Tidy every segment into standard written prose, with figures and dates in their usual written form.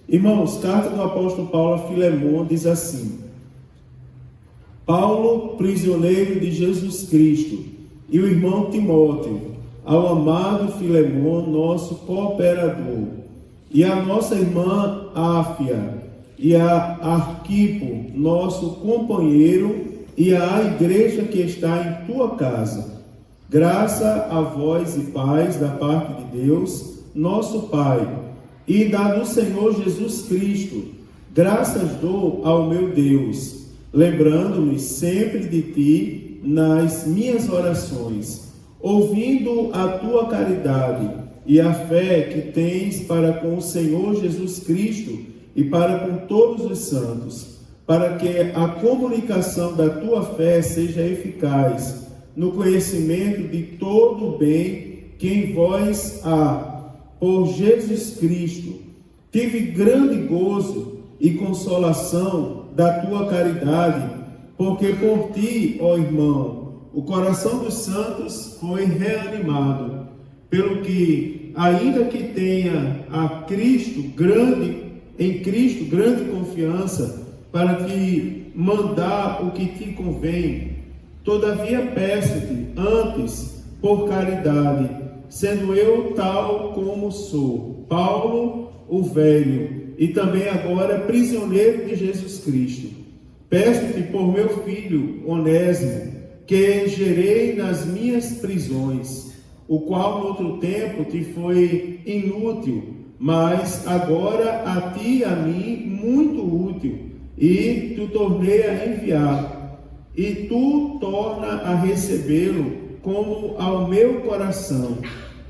Irmãos, carta do apóstolo Paulo a Filemon diz assim: Paulo, prisioneiro de Jesus Cristo, e o irmão Timóteo, ao amado Filemon, nosso cooperador, e a nossa irmã Áfia, e a Arquipo, nosso companheiro, e à igreja que está em tua casa. Graça a vós e paz da parte de Deus, nosso Pai, e da do Senhor Jesus Cristo. Graças dou ao meu Deus, lembrando-me sempre de ti nas minhas orações, ouvindo a tua caridade e a fé que tens para com o Senhor Jesus Cristo e para com todos os santos, para que a comunicação da tua fé seja eficaz no conhecimento de todo o bem que em vós há, por Jesus Cristo. Tive grande gozo e consolação da tua caridade, porque por ti, ó irmão, o coração dos santos foi reanimado, pelo que, ainda que tenha em Cristo grande confiança, para te mandar o que te convém, todavia peço-te antes por caridade, sendo eu tal como sou, Paulo o velho, e também agora prisioneiro de Jesus Cristo. Peço-te por meu filho Onésimo, que gerei nas minhas prisões, o qual no outro tempo te foi inútil, mas agora a ti e a mim muito útil, e te tornei a enviar, e tu torna a recebê-lo como ao meu coração.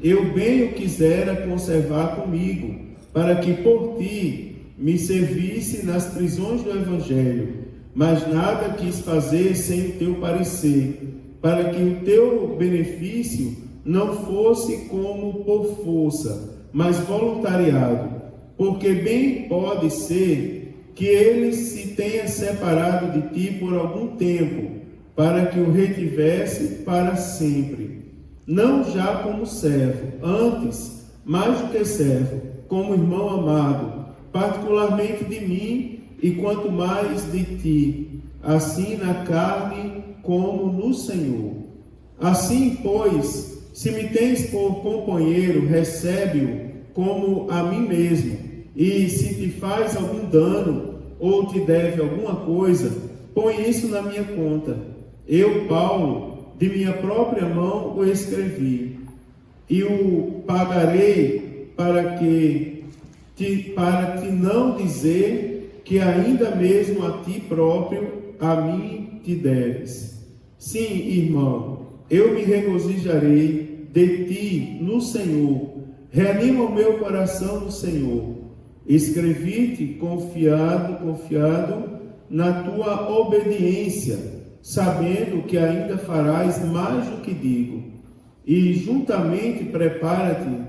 Eu bem o quisera conservar comigo, para que por ti me servisse nas prisões do Evangelho, mas nada quis fazer sem o teu parecer, para que o teu benefício não fosse como por força, mas voluntariado, porque bem pode ser que ele se tenha separado de ti por algum tempo, para que o retivesse para sempre, não já como servo, antes, mais do que servo, como irmão amado, particularmente de mim, e quanto mais de ti, assim na carne como no Senhor. Assim, pois, se me tens por companheiro, recebe-o como a mim mesmo. E se te faz algum dano, ou te deve alguma coisa, põe isso na minha conta. Eu, Paulo, de minha própria mão o escrevi, e o pagarei para te não dizer que ainda mesmo a ti próprio, a mim te deves. Sim, irmão, eu me regozijarei de ti no Senhor. Reanima o meu coração no Senhor. Escrevi-te confiado na tua obediência, sabendo que ainda farás mais do que digo. E juntamente prepara-me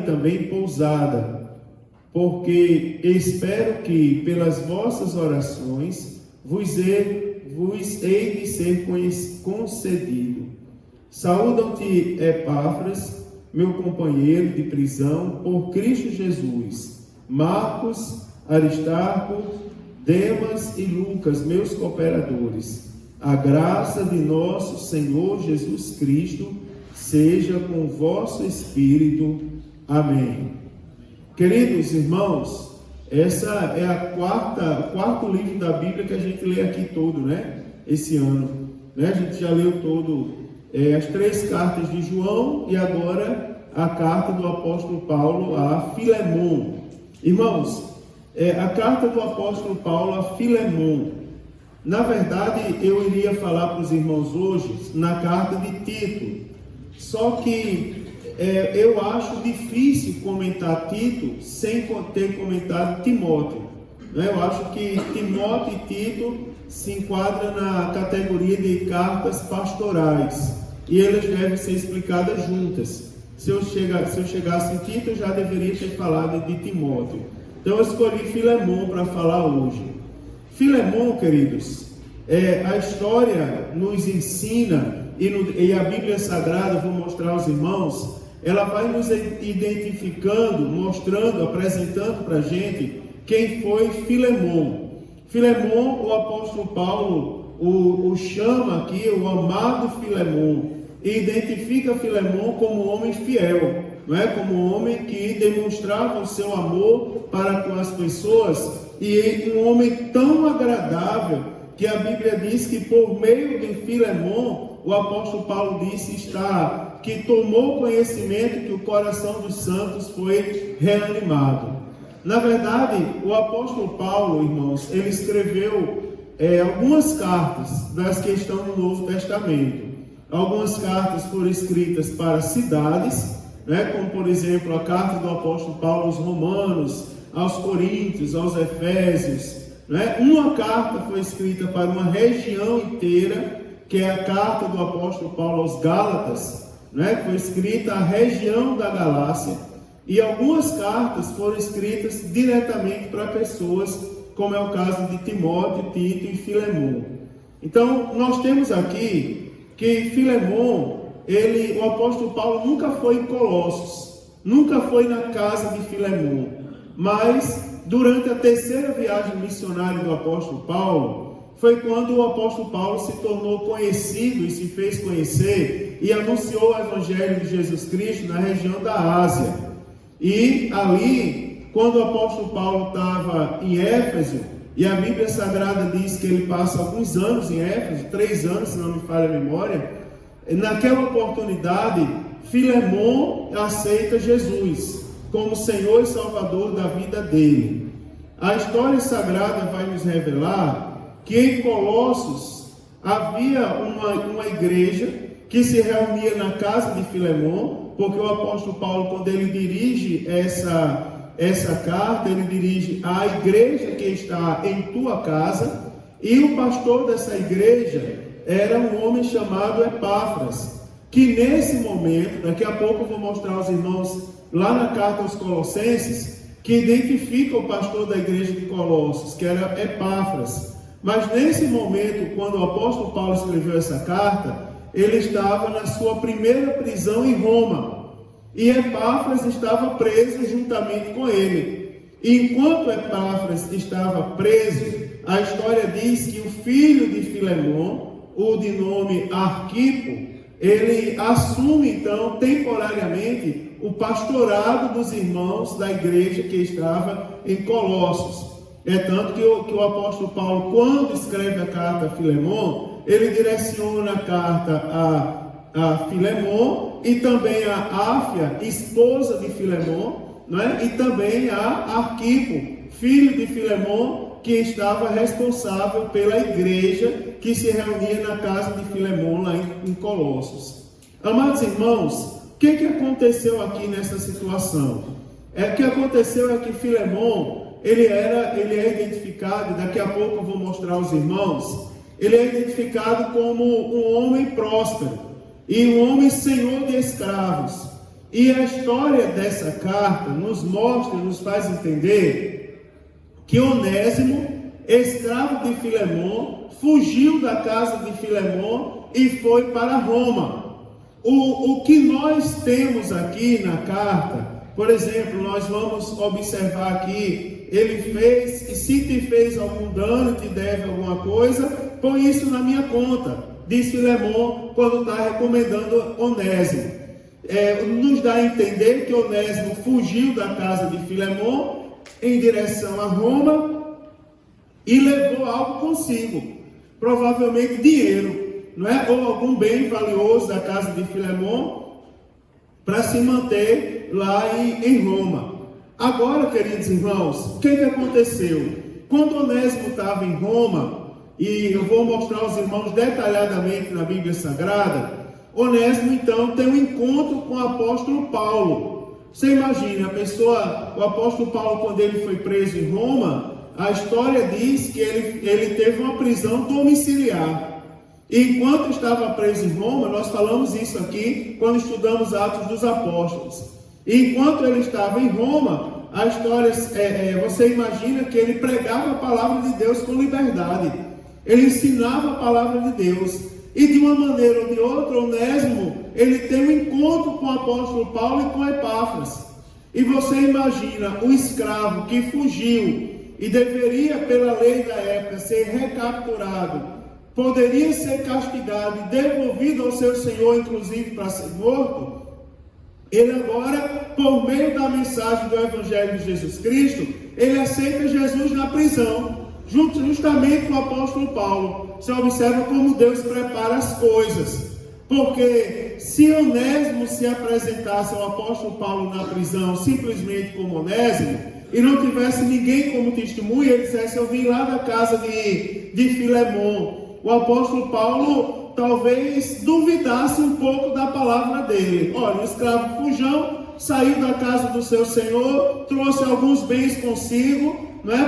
também pousada, porque espero que pelas vossas orações vos hei de ser concedido. Saúdam-te, Epáfras, meu companheiro de prisão, por Cristo Jesus, Marcos, Aristarco, Demas e Lucas, meus cooperadores. A graça de nosso Senhor Jesus Cristo seja com o vosso espírito. Amém. Queridos irmãos, essa é o quarto livro da Bíblia que a gente lê aqui todo, né? Esse ano, né? A gente já leu todo as 3 cartas de João e agora a carta do apóstolo Paulo a Filemon. Irmãos, a carta do apóstolo Paulo a Filemon, na verdade eu iria falar para os irmãos hoje na carta de Tito, só que eu acho difícil comentar Tito sem ter comentado Timóteo, né? Eu acho que Timóteo e Tito se enquadram na categoria de cartas pastorais e elas devem ser explicadas juntas. Se eu chegasse em Tito, eu já deveria ter falado de Timóteo. Então eu escolhi Filemon para falar hoje. Filemon, queridos, a história nos ensina, e a Bíblia Sagrada, vou mostrar aos irmãos, ela vai nos identificando, mostrando, apresentando para a gente quem foi Filemon. Filemon, o apóstolo Paulo o chama aqui, o amado Filemon, e identifica Filemon como um homem fiel, não é? Como um homem que demonstrava o seu amor para com as pessoas, e um homem tão agradável que a Bíblia diz que por meio de Filemon, o apóstolo Paulo disse que tomou conhecimento que o coração dos santos foi reanimado. Na verdade, o apóstolo Paulo, irmãos, ele escreveu algumas cartas das que estão no Novo Testamento. Algumas cartas foram escritas para cidades, né, como por exemplo a carta do apóstolo Paulo aos Romanos, aos Coríntios, aos Efésios. Né? Uma carta foi escrita para uma região inteira, que é a carta do apóstolo Paulo aos Gálatas, né, que foi escrita à região da Galácia. E algumas cartas foram escritas diretamente para pessoas, como é o caso de Timóteo, Tito e Filemon. Então, nós temos aqui que Filemon, o apóstolo Paulo nunca foi em Colossos, nunca foi na casa de Filemon, mas durante a terceira viagem missionária do apóstolo Paulo, foi quando o apóstolo Paulo se tornou conhecido e se fez conhecer e anunciou o evangelho de Jesus Cristo na região da Ásia. E ali, quando o apóstolo Paulo estava em Éfeso, e a Bíblia Sagrada diz que ele passa alguns anos em Éfeso, 3 anos, se não me falha a memória, naquela oportunidade, Filemon aceita Jesus como Senhor e Salvador da vida dele. A história sagrada vai nos revelar que em Colossos havia uma igreja que se reunia na casa de Filemon, porque o apóstolo Paulo, quando ele dirige essa carta, ele dirige à igreja que está em tua casa, e o pastor dessa igreja era um homem chamado Epáfras, que nesse momento, daqui a pouco eu vou mostrar aos irmãos lá na carta aos Colossenses, que identifica o pastor da igreja de Colossos, que era Epáfras. Mas nesse momento, quando o apóstolo Paulo escreveu essa carta, ele estava na sua primeira prisão em Roma, e Epáfras estava preso juntamente com ele. E enquanto Epáfras estava preso, a história diz que o filho de Filemon, o de nome Arquipo, ele assume então temporariamente o pastorado dos irmãos da igreja que estava em Colossos. É tanto que o apóstolo Paulo, quando escreve a carta a Filemon, ele direciona a carta a Filemon e também a Áfia, esposa de Filemon, né? E também a Arquipo, filho de Filemon, que estava responsável pela igreja que se reunia na casa de Filemon lá em Colossos. Amados irmãos, o que aconteceu aqui nessa situação? O que aconteceu é que Filemon, ele é identificado, daqui a pouco eu vou mostrar aos irmãos, ele é identificado como um homem próspero e um homem senhor de escravos. E a história dessa carta nos mostra, nos faz entender que Onésimo, escravo de Filemon, fugiu da casa de Filemon e foi para Roma. O que nós temos aqui na carta, por exemplo, nós vamos observar aqui, ele fez, e se te fez algum dano, te deve alguma coisa, põe isso na minha conta, diz Filemon quando está recomendando Onésimo. Nos dá a entender que Onésimo fugiu da casa de Filemon em direção a Roma e levou algo consigo, provavelmente dinheiro, não é? Ou algum bem valioso da casa de Filemon para se manter lá em Roma. Agora, queridos irmãos, o que aconteceu? Quando Onésimo estava em Roma, e eu vou mostrar aos irmãos detalhadamente na Bíblia Sagrada, Onésimo então tem um encontro com o apóstolo Paulo. Você imagina, o apóstolo Paulo, quando ele foi preso em Roma, a história diz que ele teve uma prisão domiciliar. E enquanto estava preso em Roma, nós falamos isso aqui quando estudamos Atos dos Apóstolos. E enquanto ele estava em Roma, a história, você imagina que ele pregava a palavra de Deus com liberdade. Ele ensinava a palavra de Deus. E de uma maneira ou de outra, Onésimo, ele tem um encontro com o apóstolo Paulo e com Epáfras. E você imagina o escravo que fugiu e deveria, pela lei da época, ser recapturado, poderia ser castigado e devolvido ao seu senhor, inclusive para ser morto. Ele agora, por meio da mensagem do Evangelho de Jesus Cristo, ele aceita Jesus na prisão, justamente com o apóstolo Paulo. Você observa como Deus prepara as coisas. Porque se Onésimo se apresentasse ao apóstolo Paulo na prisão simplesmente como Onésimo, e não tivesse ninguém como testemunha, ele dissesse: eu vim lá da casa de Filemon, o apóstolo Paulo talvez duvidasse um pouco da palavra dele. Olha, o escravo fujão saiu da casa do seu senhor, trouxe alguns bens consigo,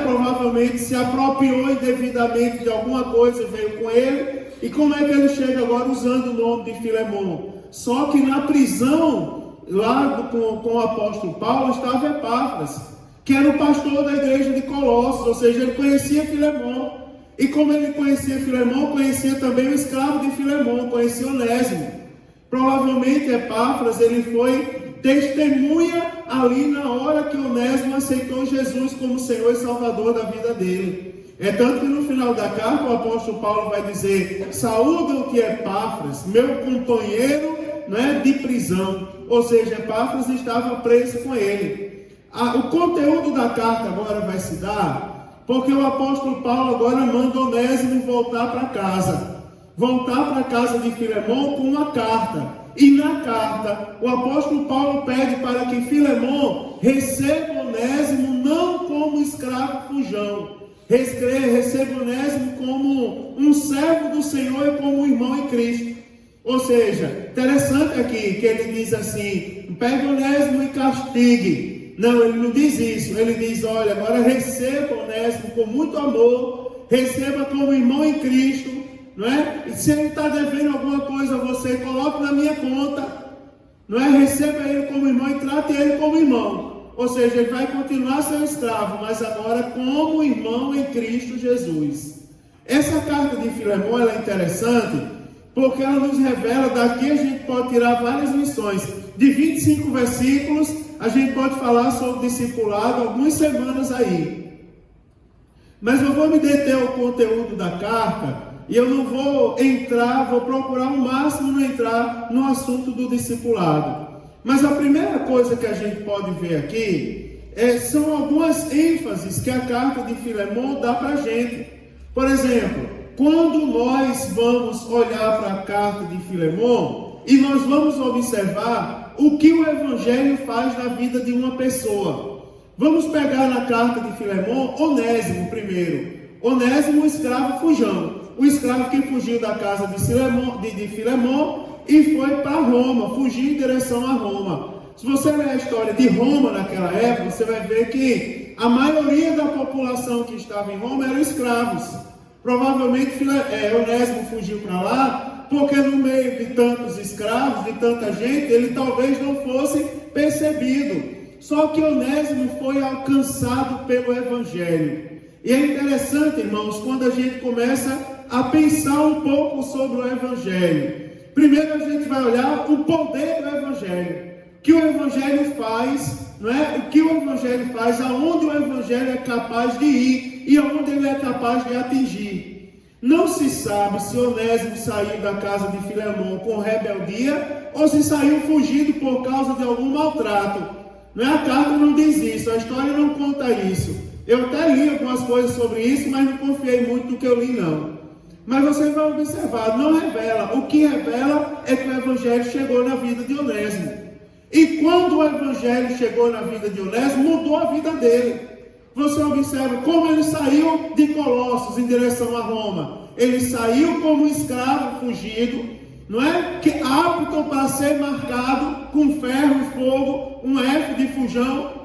provavelmente se apropriou indevidamente de alguma coisa, veio com ele. E como é que ele chega agora usando o nome de Filemon? Só que na prisão, lá com o apóstolo Paulo, estava Epáfras, que era o pastor da igreja de Colossos, ou seja, ele conhecia Filemon. E como ele conhecia Filemon, conhecia também o escravo de Filemon, conhecia Onésimo. Provavelmente Epáfras, ele foi testemunha ali na hora que Onésimo aceitou Jesus como Senhor e Salvador da vida dele. É tanto que no final da carta o apóstolo Paulo vai dizer: saúdam-te Epáfras, meu companheiro de prisão. Ou seja, Epáfras estava preso com ele. O conteúdo da carta agora vai se dar porque o apóstolo Paulo agora manda Onésimo voltar para casa. Voltar para a casa de Filemon com uma carta. E na carta, o apóstolo Paulo pede para que Filemon receba Onésimo não como escravo fujão. Receba Onésimo como um servo do Senhor e como um irmão em Cristo. Ou seja, interessante aqui que ele diz assim: pegue Onésimo e castigue. Não, ele não diz isso. Ele diz: olha, agora receba Onésimo com muito amor, receba como irmão em Cristo, E se ele está devendo alguma coisa a você, coloque na minha conta, Receba ele como irmão e trate ele como irmão. Ou seja, ele vai continuar sendo escravo, mas agora como irmão em Cristo Jesus. Essa carta de Filemon ela é interessante, porque ela nos revela, daqui a gente pode tirar várias lições. De 25 versículos, a gente pode falar sobre discipulado algumas semanas aí. Mas eu vou me deter ao conteúdo da carta, e eu não vou vou procurar ao máximo não entrar no assunto do discipulado. Mas a primeira coisa que a gente pode ver aqui são algumas ênfases que a carta de Filemon dá para a gente. Por exemplo, quando nós vamos olhar para a carta de Filemon e nós vamos observar o que o Evangelho faz na vida de uma pessoa. Vamos pegar na carta de Filemon Onésimo primeiro. Onésimo, o escravo fujão. O escravo que fugiu da casa de Filemon e foi para Roma, fugiu em direção a Roma. Se você ler a história de Roma naquela época, você vai ver que a maioria da população que estava em Roma eram escravos. Provavelmente Onésimo fugiu para lá, porque no meio de tantos escravos, de tanta gente, ele talvez não fosse percebido. Só que Onésimo foi alcançado pelo Evangelho. E é interessante, irmãos, quando a gente começa a pensar um pouco sobre o Evangelho. Primeiro a gente vai olhar o poder do Evangelho. O que o Evangelho faz, O que o Evangelho faz, aonde o Evangelho é capaz de ir e aonde ele é capaz de atingir. Não se sabe se Onésimo saiu da casa de Filemon com rebeldia ou se saiu fugido por causa de algum maltrato. A carta não diz isso, a história não conta isso. Eu até li algumas coisas sobre isso, mas não confiei muito no que eu li não. Mas você vai observar, não revela. O que revela é que o Evangelho chegou na vida de Onésimo. E quando o Evangelho chegou na vida de Onésimo, mudou a vida dele. Você observa como ele saiu de Colossos em direção a Roma. Ele saiu como um escravo fugido, que apto para ser marcado com ferro e fogo, um F de fujão,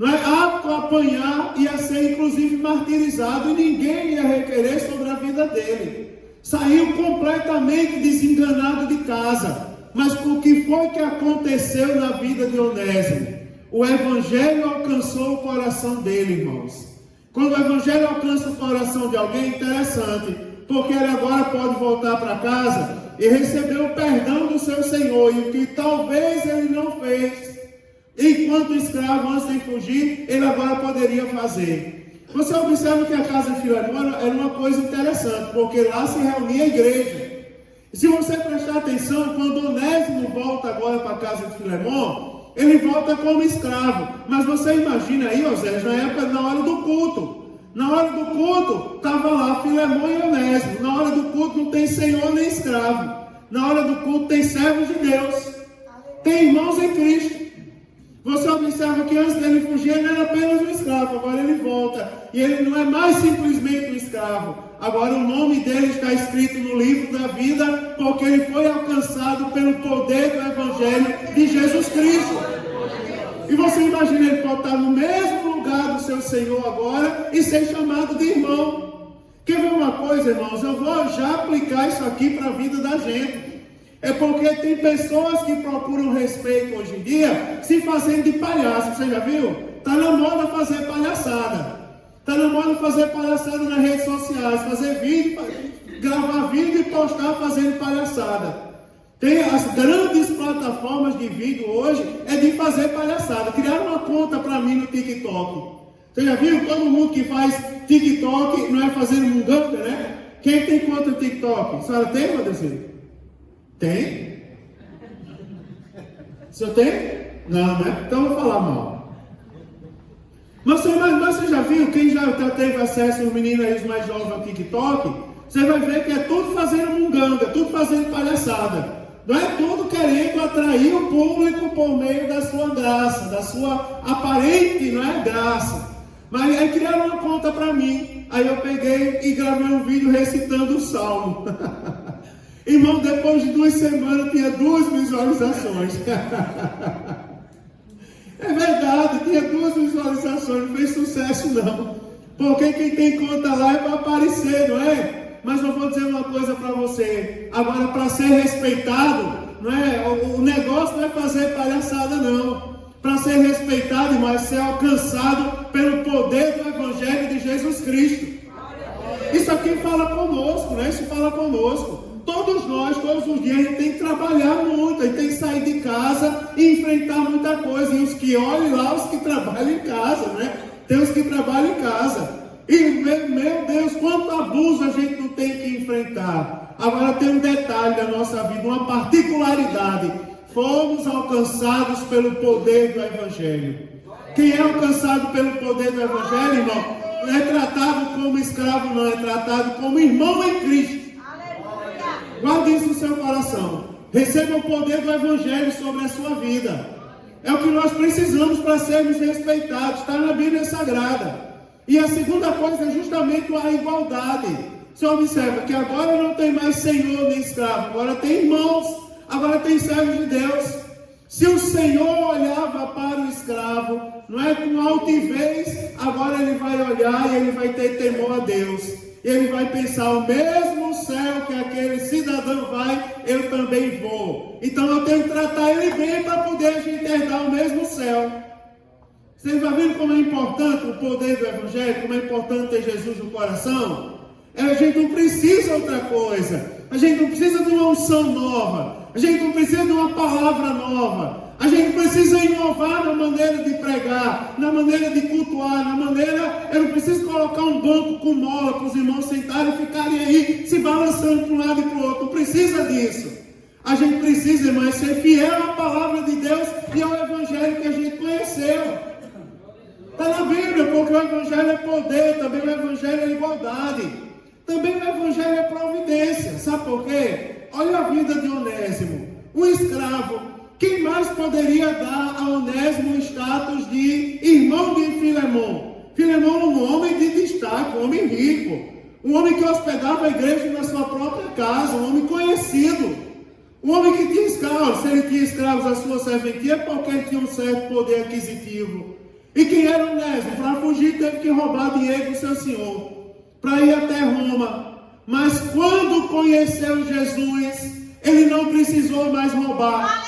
apto a apanhar e a ser inclusive martirizado, e ninguém ia requerer sobre a vida dele. Saiu completamente desenganado de casa. Mas o que foi que aconteceu na vida de Onésimo? O Evangelho alcançou o coração dele, irmãos. Quando o Evangelho alcança o coração de alguém, interessante. porque ele agora pode voltar para casa e receber o perdão do seu Senhor, e o que talvez ele não fez enquanto escravo antes de fugir, ele agora poderia fazer. Você observa que a casa de Filemão era uma coisa interessante, porque lá se reunia a igreja. E se você prestar atenção, quando Onésimo volta agora para a casa de Filemão, ele volta como escravo. Mas você imagina aí, Osés, na época, na hora do culto. Na hora do culto, estava lá Filemão e Onésimo. Na hora do culto não tem senhor nem escravo. Na hora do culto tem servos de Deus. Tem irmãos em Cristo. Você observa que antes dele fugir, ele era apenas um escravo. Agora ele volta. E ele não é mais simplesmente um escravo. Agora o nome dele está escrito no livro da vida, porque ele foi alcançado pelo poder do Evangelho de Jesus Cristo. E você imagina, ele pode estar no mesmo lugar do seu Senhor agora e ser chamado de irmão. Quer ver uma coisa, irmãos? Eu vou já aplicar isso aqui para a vida da gente. É porque tem pessoas que procuram respeito hoje em dia se fazendo de palhaço. Você já viu? Está na moda fazer palhaçada. Está na moda fazer palhaçada nas redes sociais. Fazer vídeo, gravar vídeo e postar fazendo palhaçada. Tem as grandes plataformas de vídeo hoje, é de fazer palhaçada. Criaram uma conta para mim no TikTok. Você já viu? Todo mundo que faz TikTok não é fazendo munganga, né? Quem tem conta no TikTok? A senhora tem, Madrecina? Tem? O senhor tem? Não, né? Então eu vou falar mal. Mas você já viu? Quem já teve acesso, os meninos aí, os mais jovens ao TikTok, você vai ver que é tudo fazendo munganga, tudo fazendo palhaçada. Não é tudo querendo atrair o público por meio da sua graça, da sua aparente, não é, graça. Mas aí criaram uma conta para mim. Aí eu peguei e gravei um vídeo recitando o Salmo. Irmão, depois de 2 semanas tinha 2 visualizações. É verdade, tinha 2 visualizações, não fez sucesso não. Porque quem tem conta lá é para aparecer, não é? Mas eu vou dizer uma coisa para você. Agora, para ser respeitado, não é? O negócio não é fazer palhaçada não. Para ser respeitado, irmão, é ser alcançado pelo poder do Evangelho de Jesus Cristo. Isso aqui fala conosco, né? Isso fala conosco. Todos nós, todos os dias, a gente tem que trabalhar muito, a gente tem que sair de casa e enfrentar muita coisa. E os que olhem lá, os que trabalham em casa, né? Tem os que trabalham em casa. E, meu Deus, quanto abuso a gente não tem que enfrentar. Agora tem um detalhe da nossa vida, uma particularidade. Fomos alcançados pelo poder do Evangelho. Quem é alcançado pelo poder do Evangelho, irmão, não é tratado como escravo, não, é tratado como irmão em Cristo. Guarde isso no seu coração. Receba o poder do Evangelho sobre a sua vida. É o que nós precisamos para sermos respeitados. Está na Bíblia Sagrada. E a segunda coisa é justamente a igualdade. Você observa que agora não tem mais senhor nem escravo. Agora tem irmãos. Agora tem servos de Deus. Se o Senhor olhava para o escravo, não é com altivez, agora ele vai olhar e ele vai ter temor a Deus. Ele vai pensar, o mesmo céu que aquele cidadão vai, eu também vou. Então eu tenho que tratar ele bem para poder a gente herdar o mesmo céu. Você está vendo como é importante o poder do Evangelho, como é importante ter Jesus no coração? A gente não precisa outra coisa. A gente não precisa de uma unção nova. A gente não precisa de uma palavra nova. A gente precisa inovar na maneira de pregar, na maneira de cultuar, na maneira... Eu não preciso colocar um banco com mola para os irmãos sentarem e ficarem aí se balançando para um lado e para o outro. Não precisa disso. A gente precisa, irmãos, ser fiel à palavra de Deus e ao Evangelho que a gente conheceu. Está na Bíblia, porque o Evangelho é poder, também o Evangelho é igualdade. Também o Evangelho é providência. Sabe por quê? Olha a vida de Onésimo. Um escravo. Quem mais poderia dar a Onésimo o status de irmão de Filemão? Filemão, um homem de destaque, um homem rico. Um homem que hospedava a igreja na sua própria casa. Um homem conhecido. Um homem que tinha escravos. Se ele tinha escravos à sua serventia, é porque ele tinha um certo poder aquisitivo. E quem era Onésimo? Para fugir, teve que roubar dinheiro do seu senhor. Para ir até Roma. Mas quando conheceu Jesus, ele não precisou mais roubar.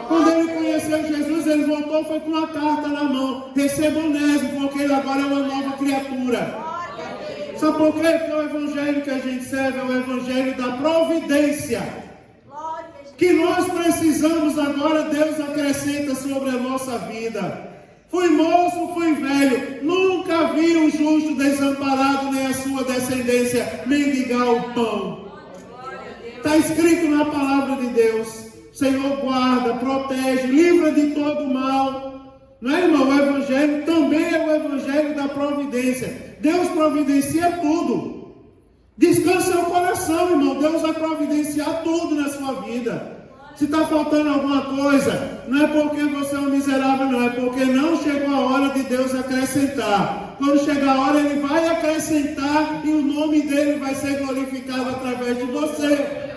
Quando ele conheceu Jesus, ele voltou, foi com uma carta na mão. Receba Onésimo, porque ele agora é uma nova criatura. Sabe por quê? Porque o evangelho que a gente serve é o evangelho da providência. Que nós precisamos agora, Deus acrescenta sobre a nossa vida. Fui moço, fui velho, nunca vi um justo desamparado, nem a sua descendência mendigar o pão. Está escrito na palavra de Deus. Senhor, guarda, protege, livra de todo mal. Não é, irmão? O evangelho também é o evangelho da providência. Deus providencia tudo. Descansa o coração, irmão. Deus vai providenciar tudo na sua vida. Se está faltando alguma coisa, não é porque você é um miserável, não. É porque não chegou a hora de Deus acrescentar. Quando chegar a hora, Ele vai acrescentar e o nome dEle vai ser glorificado através de você.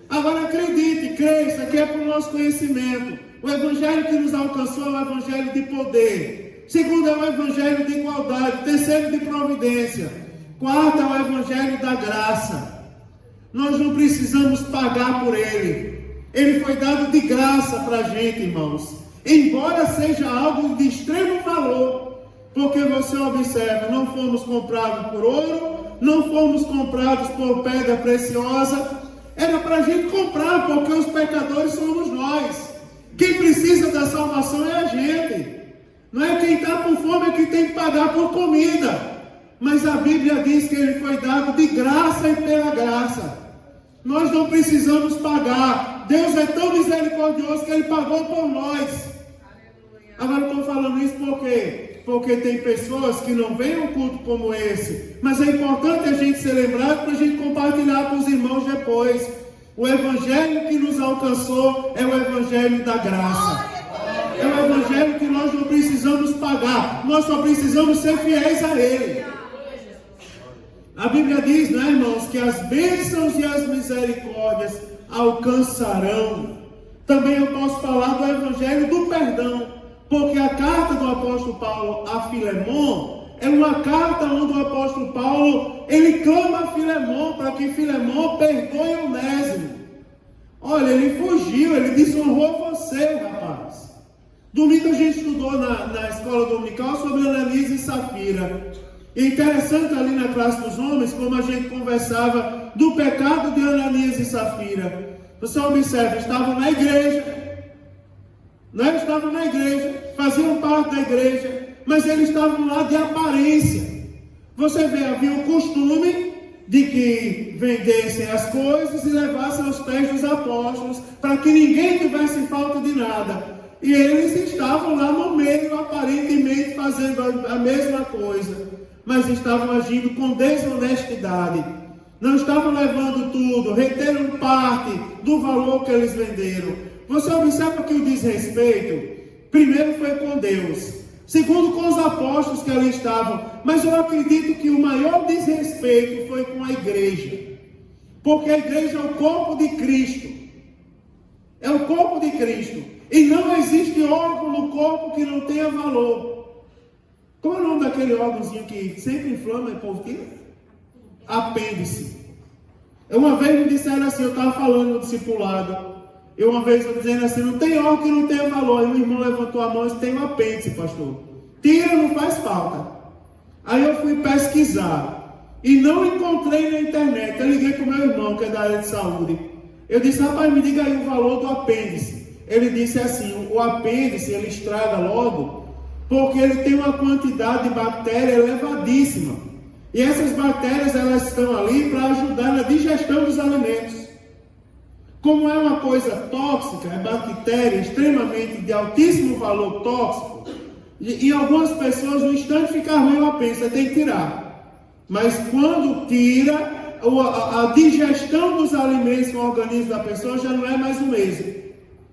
Agora acredite, creia, isso aqui é para o nosso conhecimento. O evangelho que nos alcançou é o evangelho de poder. Segundo, é o evangelho de igualdade. Terceiro, de providência. Quarto, é o evangelho da graça. Nós não precisamos pagar por ele. Ele foi dado de graça para a gente, irmãos. Embora seja algo de extremo valor. Porque você observa, não fomos comprados por ouro, não fomos comprados por pedra preciosa. Era para a gente comprar, porque os pecadores somos nós. Quem precisa da salvação é a gente. Não é quem está com fome é que tem que pagar por comida. Mas a Bíblia diz que ele foi dado de graça e pela graça. Nós não precisamos pagar. Deus é tão misericordioso que Ele pagou por nós. Agora eu estou falando isso por quê? Porque tem pessoas que não veem um culto como esse. Mas é importante a gente ser lembrado para a gente compartilhar com os irmãos depois. O evangelho que nos alcançou é o evangelho da graça. É o evangelho que nós não precisamos pagar. Nós só precisamos ser fiéis a Ele. A Bíblia diz, né, irmãos, que as bênçãos e as misericórdias alcançarão. Também eu posso falar do evangelho do perdão. Porque a carta do apóstolo Paulo a Filemon é uma carta onde o apóstolo Paulo, ele clama a Filemon para que Filemon perdoe Onésimo. Olha, ele fugiu, ele desonrou você, rapaz. Domingo a gente estudou na escola dominical sobre Ananias e Safira. E interessante ali na classe dos homens, como a gente conversava do pecado de Ananias e Safira. Você observa, estavam na igreja. Não estavam na igreja, faziam parte da igreja, mas eles estavam lá de aparência. Você vê, havia o costume de que vendessem as coisas e levassem aos pés dos apóstolos, para que ninguém tivesse falta de nada. E eles estavam lá no meio, aparentemente fazendo a mesma coisa, mas estavam agindo com desonestidade. Não estavam levando tudo, reteram parte do valor que eles venderam. Você observa que o desrespeito, primeiro foi com Deus, segundo com os apóstolos que ali estavam, mas eu acredito que o maior desrespeito foi com a igreja, porque a igreja é o corpo de Cristo, é o corpo de Cristo, e não existe órgão no corpo que não tenha valor. Qual é o nome daquele órgãozinho que sempre inflama e o povo tira? Apêndice. Uma vez me disseram assim, eu estava falando no discipulado, eu uma vez estou dizendo assim, não tem órgão que não tenha valor. Aí o irmão levantou a mão e disse, tem um apêndice, pastor. Tira, não faz falta. Aí eu fui pesquisar e não encontrei na internet. Eu liguei para o meu irmão, que é da área de saúde. Eu disse, rapaz, me diga aí o valor do apêndice. Ele disse assim, o apêndice ele estraga logo, porque ele tem uma quantidade de bactéria elevadíssima. E essas bactérias, elas estão ali para ajudar na digestão dos alimentos. Como é uma coisa tóxica, é bactéria extremamente de altíssimo valor tóxico, e algumas pessoas no instante fica ruim o apêndice, você tem que tirar. Mas quando tira, a digestão dos alimentos no organismo da pessoa já não é mais o mesmo.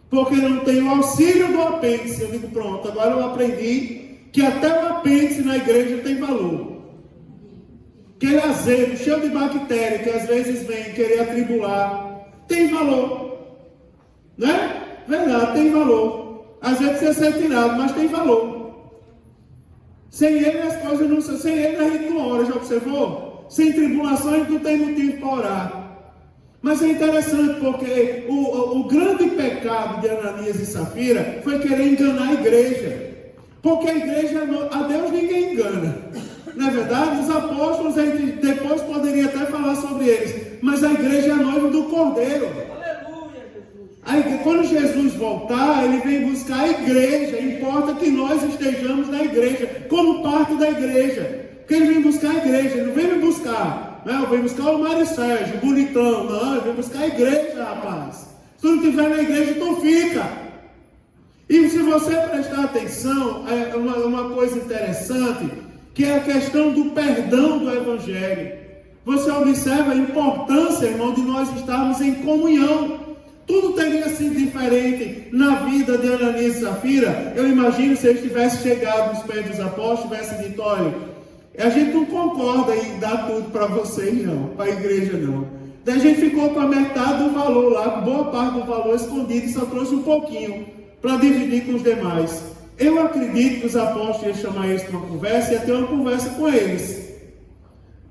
Porque não tem o auxílio do apêndice. Eu digo, pronto, agora eu aprendi que até o apêndice na igreja tem valor. Aquele azedo, cheio de bactéria, que às vezes vem querer atribular, tem valor, né? Verdade, tem valor. Às vezes precisa ser tirado, mas tem valor. Sem ele as coisas não são. Sem ele a gente não ora, já observou? Sem tribulação a gente não tem motivo para orar. Mas é interessante porque o grande pecado de Ananias e Safira foi querer enganar a igreja. Porque a igreja, a Deus ninguém engana. Na verdade, os apóstolos, a gente depois poderia até falar sobre eles, mas a igreja é a noiva do Cordeiro. Aleluia, Jesus. Aí, quando Jesus voltar, ele vem buscar a igreja. Importa que nós estejamos na igreja, como parte da igreja. Porque ele vem buscar a igreja, ele não vem me buscar. Não, vem buscar o Mário Sérgio, bonitão. Não, ele vem buscar a igreja, rapaz. Se tu não estiver na igreja, tu fica. E se você prestar atenção, é uma coisa interessante, que é a questão do perdão do Evangelho. Você observa a importância, irmão, de nós estarmos em comunhão. Tudo teria sido diferente na vida de Ananias e Safira. Eu imagino se eles tivessem chegado nos pés dos apóstolos, tivessem dito: olha, a gente não concorda em dar tudo para vocês não, para a igreja não. Daí a gente ficou com a metade do valor lá, boa parte do valor escondido, e só trouxe um pouquinho para dividir com os demais. Eu acredito que os apóstolos iam chamar eles para uma conversa e ia ter uma conversa com eles.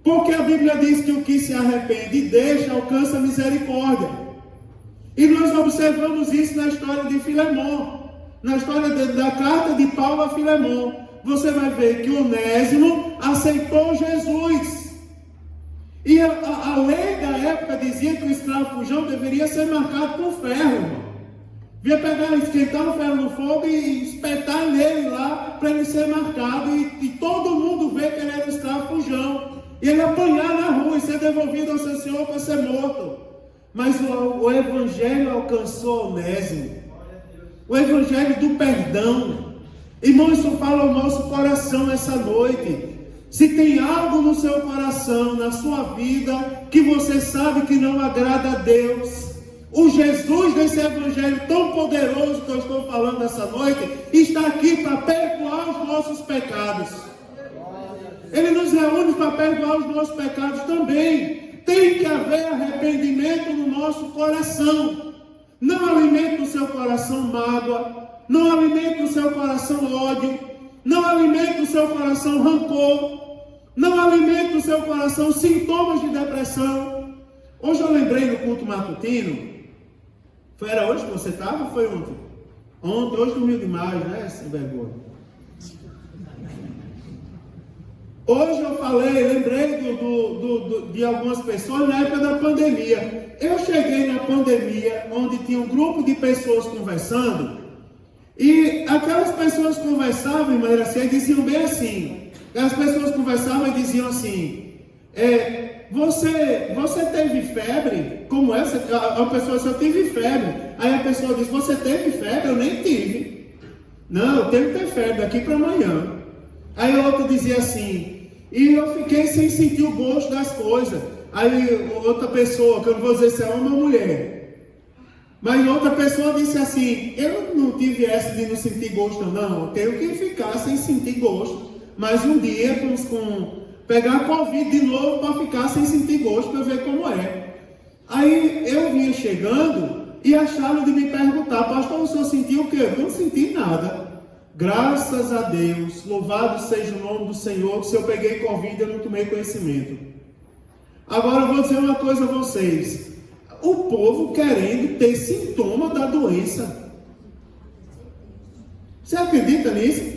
Porque a Bíblia diz que o que se arrepende e deixa alcança misericórdia. E nós observamos isso na história de Filemon. Na história da carta de Paulo a Filemon. Você vai ver que Onésimo aceitou Jesus. E a lei da época dizia que o escravo fujão deveria ser marcado por ferro, irmão. Devia pegar, esquentar o ferro no fogo e espetar nele lá, para ele ser marcado, e todo mundo ver que ele era um escravo fujão, e ele apanhar na rua e ser devolvido ao seu senhor para ser morto. Mas o Evangelho alcançou Onésimo, o Evangelho do perdão. Irmão, isso fala ao nosso coração essa noite. Se tem algo no seu coração, na sua vida, que você sabe que não agrada a Deus, o Jesus desse Evangelho tão poderoso que eu estou falando essa noite, está aqui para perdoar os nossos pecados. Ele nos reúne para perdoar os nossos pecados também. Tem que haver arrependimento no nosso coração. Não alimente no seu coração mágoa, não alimente no seu coração ódio, não alimente no seu coração rancor, não alimente no seu coração sintomas de depressão. Hoje eu lembrei no culto matutino. Era hoje que você estava ou foi ontem? Ontem, hoje dormiu demais, né? Sem vergonha. Hoje eu falei, lembrei de algumas pessoas na época da pandemia. Eu cheguei na pandemia, onde tinha um grupo de pessoas conversando, e aquelas pessoas conversavam, irmã, assim, e diziam bem assim. As pessoas conversavam e diziam assim: Você teve febre? Como essa? A pessoa disse: eu tive febre. Aí a pessoa disse: você teve febre? Eu nem tive. Não, eu tenho que ter febre daqui para amanhã. Aí a outra dizia assim: e eu fiquei sem sentir o gosto das coisas. Aí outra pessoa, que eu não vou dizer se é homem ou mulher, mas outra pessoa disse assim: eu não tive essa de não sentir gosto não, eu tenho que ficar sem sentir gosto. Mas um dia pegar Covid de novo para ficar sem sentir gosto, para ver como é. Aí eu vinha chegando e acharam de me perguntar: pastor, o senhor sentiu o quê? Eu não senti nada. Graças a Deus, louvado seja o nome do Senhor, que se eu peguei Covid eu não tomei conhecimento. Agora eu vou dizer uma coisa a vocês: o povo querendo ter sintoma da doença. Você acredita nisso?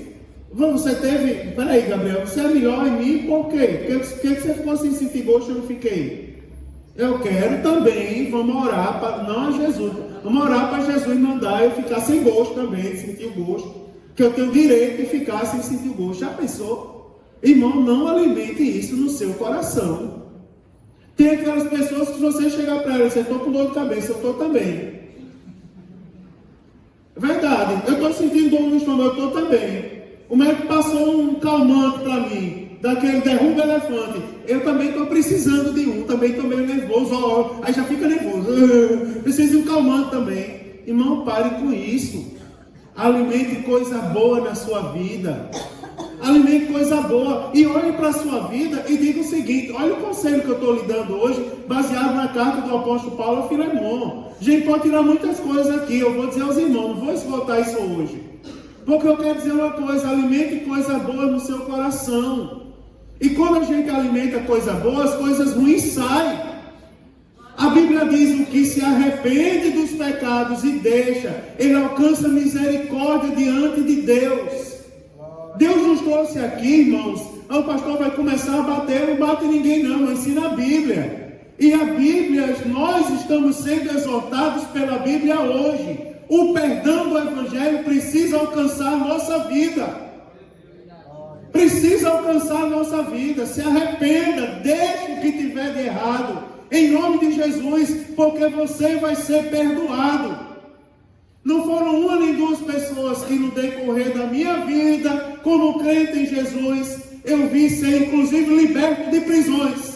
Você teve... Peraí, Gabriel, você é melhor em mim por quê? Porque você ficou sem sentir gosto e eu não fiquei? Eu quero também, vamos orar para... Não a Jesus. Vamos orar para Jesus mandar eu ficar sem gosto também, sentir o gosto. Que eu tenho direito de ficar sem sentir o gosto. Já pensou? Irmão, não alimente isso no seu coração. Tem aquelas pessoas que você chegar para elas: eu estou com dor de cabeça, eu estou também. Verdade, eu estou sentindo dor no estômago, eu estou também. O médico passou um calmante para mim, daquele derruba elefante. Eu também estou precisando de um, também estou meio nervoso. Aí já fica nervoso. Preciso de um calmante também. Irmão, pare com isso. Alimente coisa boa na sua vida. Alimente coisa boa. E olhe para a sua vida e diga o seguinte: olha o conselho que eu estou lhe dando hoje, baseado na carta do apóstolo Paulo a Filemon. A gente pode tirar muitas coisas aqui. Eu vou dizer aos irmãos, não vou esgotar isso hoje. Porque eu quero dizer uma coisa: alimente coisa boa no seu coração. E quando a gente alimenta coisa boa, as coisas ruins saem. A Bíblia diz: o que se arrepende dos pecados e deixa, ele alcança misericórdia diante de Deus. Deus nos trouxe aqui, irmãos, O pastor vai começar a bater, não bate ninguém não, ensina a Bíblia. E a Bíblia, nós estamos sendo exortados pela Bíblia hoje. O perdão do Evangelho precisa alcançar a nossa vida. Precisa alcançar a nossa vida. Se arrependa, deixe o que tiver de errado, em nome de Jesus, porque você vai ser perdoado. Não foram uma nem duas pessoas que no decorrer da minha vida, como crente em Jesus, eu vi ser inclusive liberto de prisões.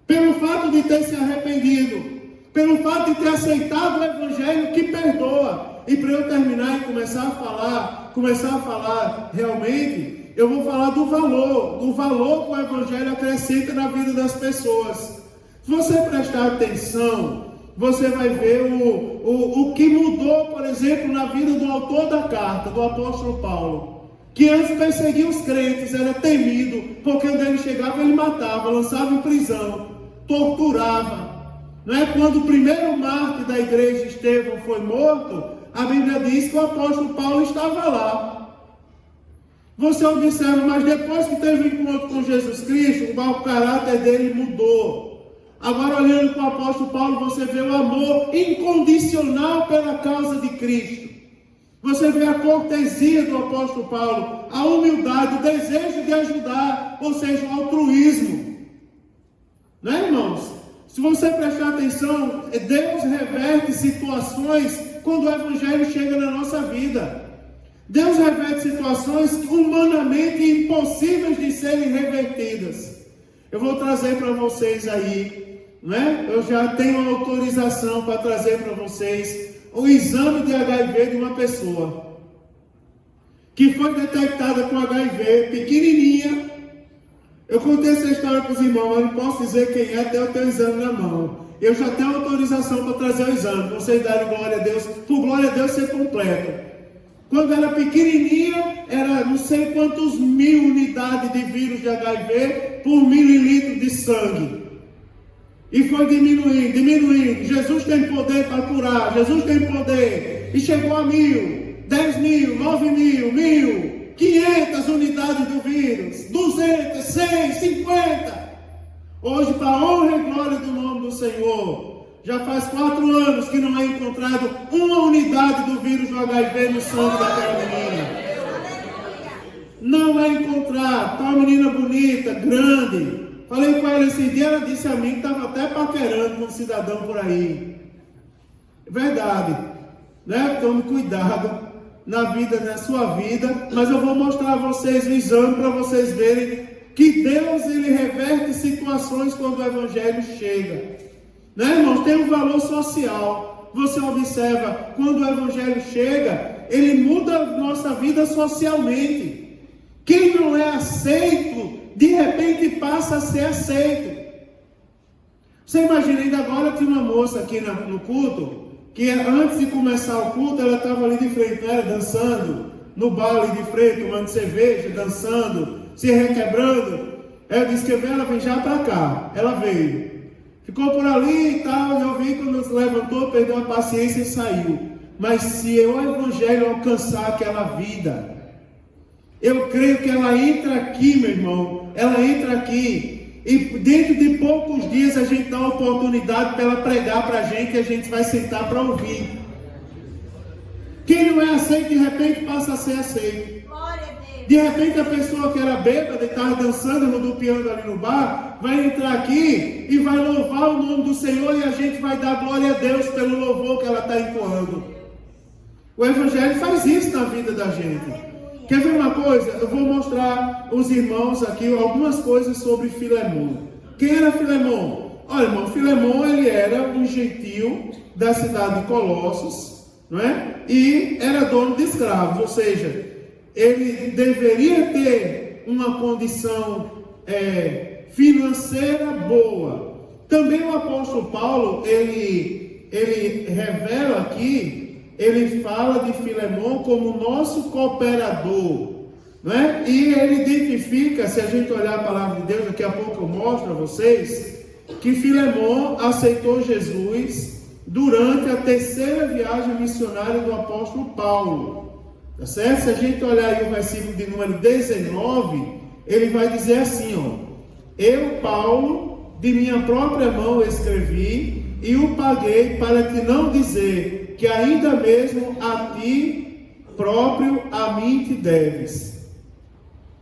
Pelo fato de ter se arrependido, pelo fato de ter aceitado o Evangelho que perdoa. E para eu terminar e começar a falar realmente, eu vou falar do valor que o Evangelho acrescenta na vida das pessoas. Se você prestar atenção, você vai ver o que mudou, por exemplo, na vida do autor da carta, do apóstolo Paulo, que antes perseguia os crentes, era temido, porque onde ele chegava ele matava, lançava em prisão, torturava. Não é? Quando o primeiro mártir da igreja, Estevão, foi morto, a Bíblia diz que o apóstolo Paulo estava lá. Você observa, mas depois que teve um encontro com Jesus Cristo, o caráter dele mudou. Agora, olhando para o apóstolo Paulo, você vê o amor incondicional pela causa de Cristo. Você vê a cortesia do apóstolo Paulo, a humildade, o desejo de ajudar, ou seja, o altruísmo. Não é, irmãos? Se você prestar atenção, Deus reverte situações quando o Evangelho chega na nossa vida. Deus reverte situações humanamente impossíveis de serem revertidas. Eu vou trazer para vocês aí, né? Eu já tenho autorização para trazer para vocês o exame de HIV de uma pessoa que foi detectada com HIV, pequenininha. Eu contei essa história para os irmãos, eu não posso dizer quem é até eu ter o exame na mão. Eu já tenho autorização para trazer o exame, para vocês darem glória a Deus, por glória a Deus ser completo. Quando era pequenininha, era não sei quantos 1000 unidades de vírus de HIV por mililitro de sangue. E foi diminuindo. Jesus tem poder para curar, Jesus tem poder. E chegou a 1000, 10.000, 9.000, 1.000. 500 unidades do vírus, 200, 100, 50. Hoje, para a honra e glória do nome do Senhor, já faz 4 anos que não é encontrado uma unidade do vírus do HIV no sangue daquela menina. Não é encontrado. Tá uma menina bonita, grande. Falei com ela esse dia, ela disse a mim que estava até paquerando com um cidadão por aí. Verdade, né? Tome cuidado na vida, na sua vida, mas eu vou mostrar a vocês o exame para vocês verem que Deus, ele reverte situações quando o Evangelho chega, né, irmãos? Tem um valor social. Você observa, quando o Evangelho chega, ele muda a nossa vida socialmente. Quem não é aceito, de repente passa a ser aceito. Você imagina, ainda agora tinha uma moça aqui no culto, que antes de começar o culto, ela estava ali de frente, né, dançando, no bar ali de frente, tomando cerveja, dançando, se requebrando. Ela disse que ela vem já para cá. Ela veio, ficou por ali e tal, e eu vi quando se levantou, perdeu a paciência e saiu. Mas se o Evangelho alcançar aquela vida, eu creio que ela entra aqui, meu irmão, ela entra aqui. E dentro de poucos dias a gente dá a oportunidade para ela pregar para a gente e a gente vai sentar para ouvir. Quem não é aceito, de repente passa a ser aceito. De repente a pessoa que era bêbada e estava dançando, rodopiando ali no bar, vai entrar aqui e vai louvar o nome do Senhor e a gente vai dar glória a Deus pelo louvor que ela está entoando. O Evangelho faz isso na vida da gente. Quer ver uma coisa? Eu vou mostrar aos irmãos aqui algumas coisas sobre Filemão. Quem era Filemão? Olha, irmão, Filemão, ele era um gentil da cidade de Colossos, não é? E era dono de escravos, ou seja, ele deveria ter uma condição financeira boa. Também o apóstolo Paulo, ele revela aqui, ele fala de Filemão como nosso cooperador, né? E ele identifica, se a gente olhar a palavra de Deus, daqui a pouco eu mostro a vocês, que Filemão aceitou Jesus durante a 3ª viagem missionária do apóstolo Paulo. Tá certo? Se a gente olhar aí o versículo de número 19, ele vai dizer assim, ó: eu, Paulo, de minha própria mão escrevi e o paguei, para te não dizer que ainda mesmo a ti próprio a mim te deves.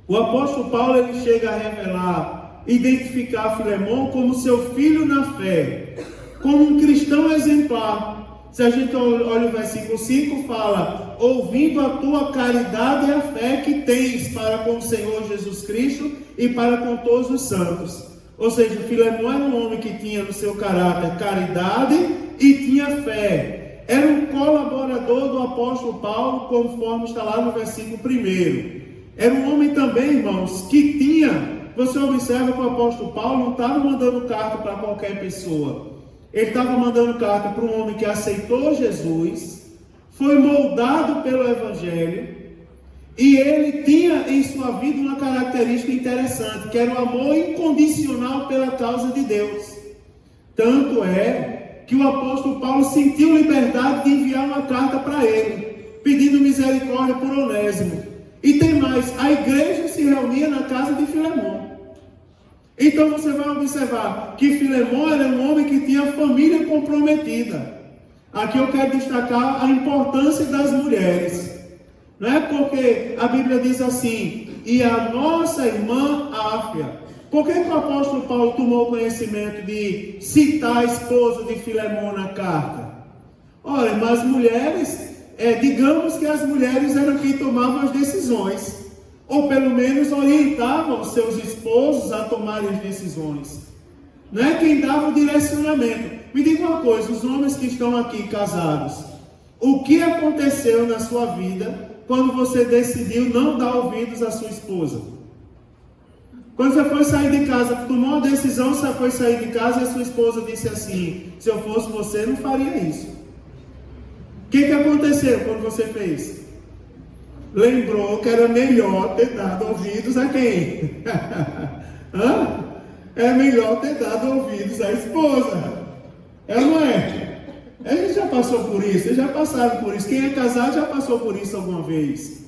O apóstolo Paulo, ele chega a revelar, identificar Filemon como seu filho na fé, como um cristão exemplar. Se a gente olha o versículo 5, fala: ouvindo a tua caridade e a fé que tens para com o Senhor Jesus Cristo e para com todos os santos. Ou seja, Filemon era um homem que tinha no seu caráter caridade e tinha fé. Era um colaborador do apóstolo Paulo, conforme está lá no versículo 1. Era um homem também, irmãos, que tinha... Você observa que o apóstolo Paulo não estava mandando carta para qualquer pessoa. Ele estava mandando carta para um homem que aceitou Jesus, foi moldado pelo Evangelho, e ele tinha em sua vida uma característica interessante, que era o amor incondicional pela causa de Deus. Tanto é que o apóstolo Paulo sentiu liberdade de enviar uma carta para ele, pedindo misericórdia por Onésimo. E tem mais, a igreja se reunia na casa de Filemon. Então você vai observar que Filemon era um homem que tinha família comprometida. Aqui eu quero destacar a importância das mulheres. Não é porque a Bíblia diz assim: e a nossa irmã Áfia. Por que o apóstolo Paulo tomou conhecimento de citar a esposa de Filemon na carta? Olha, mas as mulheres, digamos que as mulheres eram quem tomavam as decisões, ou pelo menos orientavam seus esposos a tomarem as decisões. Não é quem dava o direcionamento. Me diga uma coisa, os homens que estão aqui casados, o que aconteceu na sua vida quando você decidiu não dar ouvidos à sua esposa? Quando você foi sair de casa, tomou uma decisão, você foi sair de casa e a sua esposa disse assim: se eu fosse você, não faria isso. O que aconteceu quando você fez? Lembrou que era melhor ter dado ouvidos a quem? É melhor ter dado ouvidos à esposa. É ou não é? A gente já passou por isso, vocês já passaram por isso. Quem é casado já passou por isso alguma vez.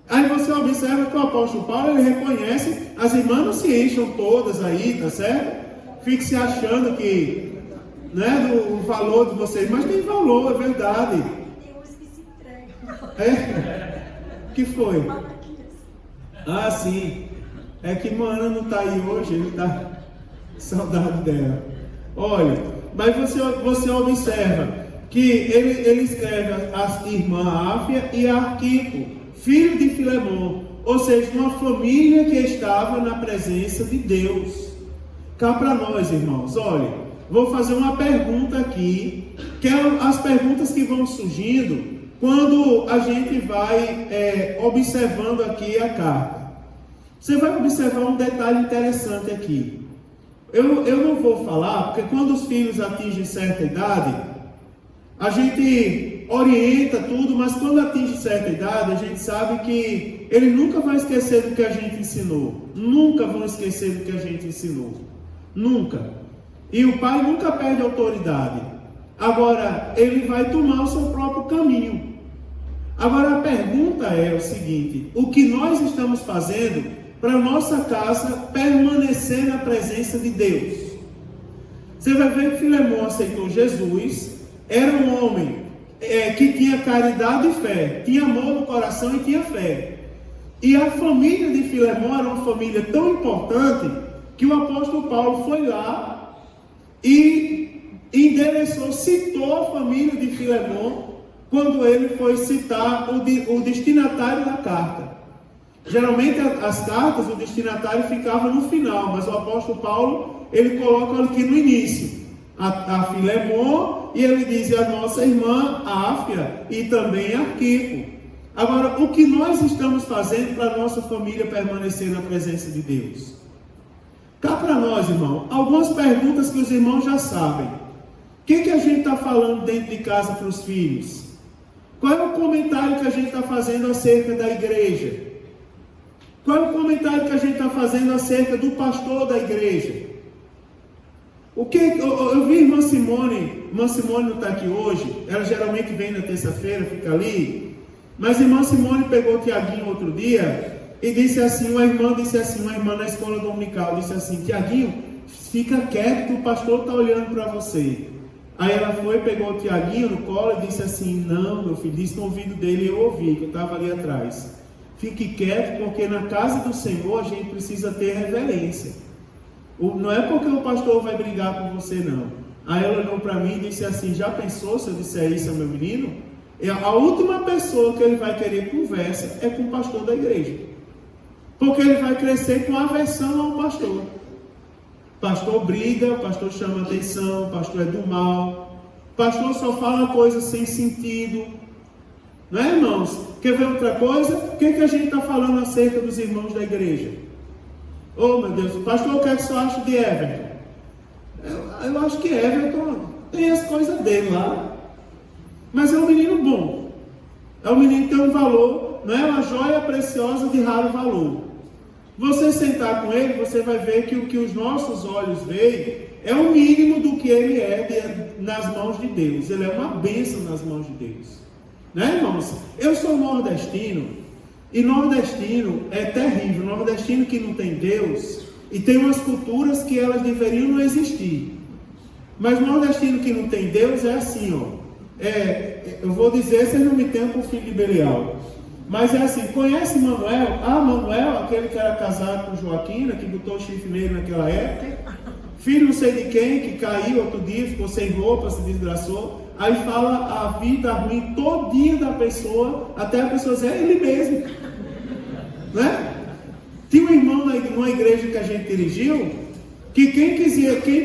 Aí você observa que o apóstolo Paulo, ele reconhece, as irmãs não se encham todas aí, tá certo? Fique se achando que, né, do valor de vocês, mas tem valor, é verdade. Tem uns que se entregam. Que foi? Ah, sim. É que Moana não está aí hoje, ele está saudade dela. Olha, mas você observa que ele escreve a irmã Áfia e Arquipo, filho de Filemon, ou seja, uma família que estava na presença de Deus. Cá para nós, irmãos, olha, vou fazer uma pergunta aqui, que é as perguntas que vão surgindo quando a gente vai observando aqui a carta. Você vai observar um detalhe interessante aqui. Eu não vou falar, porque quando os filhos atingem certa idade, a gente orienta tudo, mas quando atinge certa idade, a gente sabe que ele nunca vai esquecer do que a gente ensinou. Nunca vão esquecer do que a gente ensinou. Nunca. E o pai nunca perde autoridade. Agora, ele vai tomar o seu próprio caminho. Agora, a pergunta é o seguinte: o que nós estamos fazendo para a nossa casa permanecer na presença de Deus? Você vai ver que Filemon aceitou Jesus, era um homem que tinha caridade e fé, tinha amor no coração e tinha fé. E a família de Filemon era uma família tão importante que o apóstolo Paulo foi lá e endereçou, citou a família de Filemon quando ele foi citar o destinatário da carta. Geralmente as cartas, o destinatário ficava no final, mas o apóstolo Paulo, ele coloca aqui no início, a Filemon, e ele diz a nossa irmã Áfia e também Arquipo. Agora, o que nós estamos fazendo para a nossa família permanecer na presença de Deus? Cá para nós, irmão, algumas perguntas que os irmãos já sabem. O que a gente está falando dentro de casa para os filhos? Qual é o comentário que a gente está fazendo acerca da igreja? Qual é o comentário que a gente está fazendo acerca do pastor da igreja? Eu vi irmã Simone não está aqui hoje, ela geralmente vem na terça-feira, fica ali, Mas a irmã Simone pegou Tiaguinho outro dia e disse assim, uma irmã na escola dominical, disse assim, Tiaguinho, fica quieto que o pastor está olhando para você. Aí ela foi, pegou o Tiaguinho no colo e disse assim, não, meu filho, disse no ouvido dele e eu ouvi, que eu estava ali atrás. Fique quieto, porque na casa do Senhor a gente precisa ter reverência. Não é porque o pastor vai brigar com você, não. Aí ela olhou para mim e disse assim, já pensou se eu disser isso ao meu menino? A última pessoa que ele vai querer conversa é com o pastor da igreja. Porque ele vai crescer com aversão ao pastor. O pastor briga, o pastor chama atenção, o pastor é do mal. O pastor só fala coisas sem sentido. Não é, irmãos? Quer ver outra coisa? O que a gente está falando acerca dos irmãos da igreja? Oh, meu Deus, pastor, o que é que você acha de Everton? Eu acho que Everton tem as coisas dele lá. Mas é um menino bom. É um menino que tem um valor, não é uma joia preciosa de raro valor. Você sentar com ele, você vai ver que o que os nossos olhos veem é o mínimo do que ele é nas mãos de Deus. Ele é uma bênção nas mãos de Deus. Né, irmãos? Eu sou nordestino, e nordestino é terrível. Nordestino que não tem Deus, e tem umas culturas que elas deveriam não existir. Mas nordestino que não tem Deus é assim, ó. Eu vou dizer, vocês não me temem por filho de Belial. Mas é assim, conhece Manuel? Manuel, aquele que era casado com Joaquina, que botou o chifre nele naquela época. Filho não sei de quem, que caiu outro dia, ficou sem roupa, se desgraçou. Aí fala a vida ruim todinha da pessoa, até a pessoa dizer, é ele mesmo. Né? Tinha um irmão numa igreja que a gente dirigiu, que quem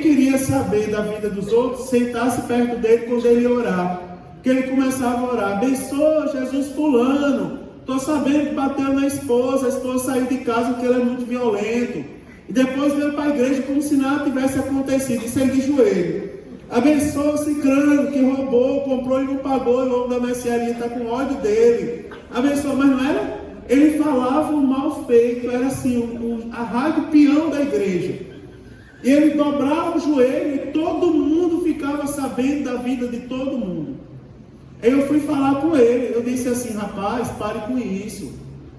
queria saber da vida dos outros, sentasse perto dele quando ele ia orar. Que ele começava a orar, abençoa Jesus fulano, estou sabendo que bateu na esposa, a esposa saiu de casa porque ele é muito violento. E depois veio para a igreja como se nada tivesse acontecido, isso ele de joelho. Abençoa o cicrano que roubou, comprou e não pagou, e o homem da mercearia está com ódio dele. Abençoa, mas não era? Ele falava o mal feito, era assim, a rádio peão da igreja. E ele dobrava o joelho e todo mundo ficava sabendo da vida de todo mundo. Aí eu fui falar com ele, eu disse assim, rapaz, pare com isso.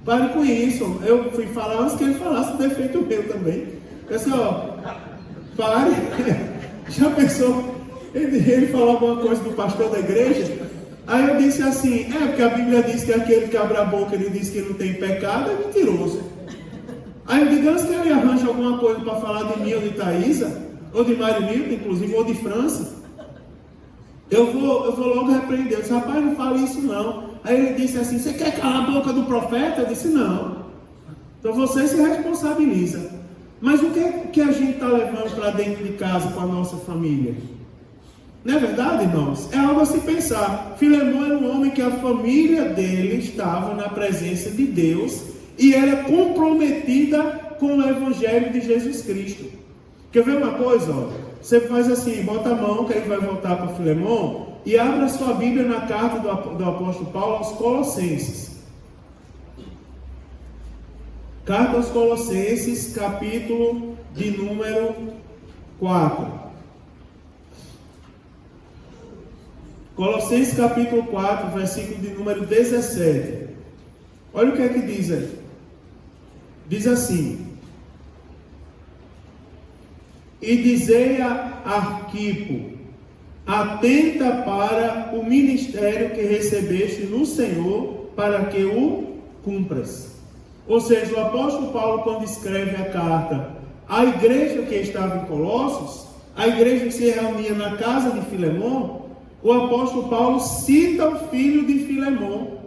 Pare com isso. Eu fui falar antes que ele falasse o defeito meu também. Eu disse, pare. Já pensou? Ele falou alguma coisa do pastor da igreja? Aí eu disse assim, porque a Bíblia diz que aquele que abre a boca, ele diz que não tem pecado, é mentiroso. Aí eu digo, antes que ele arranje alguma coisa para falar de mim ou de Thaisa, ou de Mário Milton, inclusive, ou de França, eu vou logo repreender. Eu disse, rapaz, não fale isso não. Aí ele disse assim, você quer calar a boca do profeta? Eu disse, não. Então você se responsabiliza. Mas o que a gente está levando para dentro de casa com a nossa família? Não é verdade, irmãos? É algo a se pensar. Filemão era um homem que a família dele estava na presença de Deus e era comprometida com o Evangelho de Jesus Cristo. Quer ver uma coisa? Você faz assim, bota a mão, que ele vai voltar para Filemão, e abra sua Bíblia na carta do apóstolo Paulo aos Colossenses. Carta aos Colossenses, capítulo de número 4. Colossenses capítulo 4, versículo de número 17. Olha o que é que diz aí. Diz assim: e dizei a Arquipo, atenta para o ministério que recebeste no Senhor, para que o cumpras. Ou seja, o apóstolo Paulo, quando escreve a carta à igreja que estava em Colossos, a igreja que se reunia na casa de Filemão, o apóstolo Paulo cita o filho de Filemão,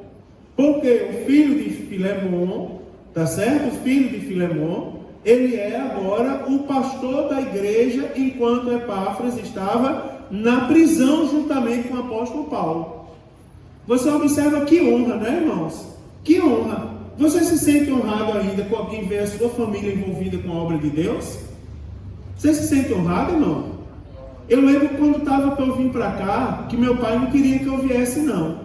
porque o filho de Filemão, tá certo? O filho de Filemão, ele é agora o pastor da igreja, enquanto Epáfras estava na prisão juntamente com o apóstolo Paulo. Você observa que honra, né, irmãos? Que honra! Você se sente honrado ainda com alguém ver a sua família envolvida com a obra de Deus? Você se sente honrado, irmão? Eu lembro quando estava para eu vir para cá, que meu pai não queria que eu viesse, não.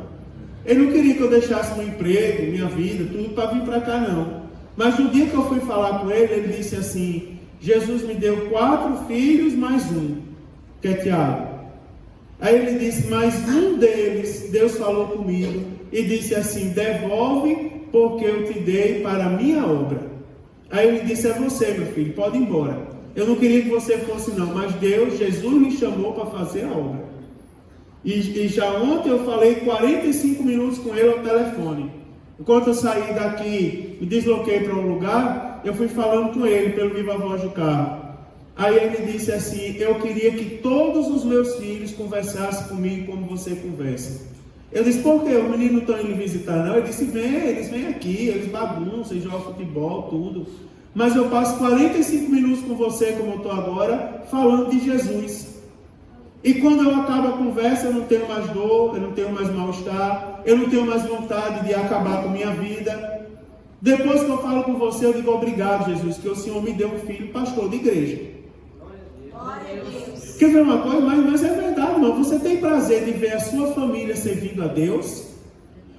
Ele não queria que eu deixasse meu emprego, minha vida, tudo para vir para cá, não. Mas no dia que eu fui falar com ele, ele disse assim: Jesus me deu 4 filhos mais um, que é Tiago. Aí ele disse, mas um deles, Deus falou comigo e disse assim, devolve porque eu te dei para a minha obra. Aí ele disse, é você, meu filho, pode ir embora. Eu não queria que você fosse não, mas Deus, Jesus me chamou para fazer a obra. E já ontem eu falei 45 minutos com ele ao telefone. Enquanto eu saí daqui e desloquei para um lugar, eu fui falando com ele pelo viva voz do carro. Aí ele disse assim, eu queria que todos os meus filhos conversassem comigo como você conversa. Eu disse, por quê? Os meninos não estão indo visitar não? Ele disse, eles vêm aqui, eles bagunçam, eles jogam futebol, tudo. Mas eu passo 45 minutos com você, como eu estou agora, falando de Jesus. E quando eu acabo a conversa, eu não tenho mais dor, eu não tenho mais mal-estar, eu não tenho mais vontade de acabar com a minha vida. Depois que eu falo com você, eu digo, obrigado, Jesus, que o Senhor me deu um filho pastor de igreja. Quer ver uma coisa? Mas é verdade, irmão. Você tem prazer de ver a sua família servindo a Deus?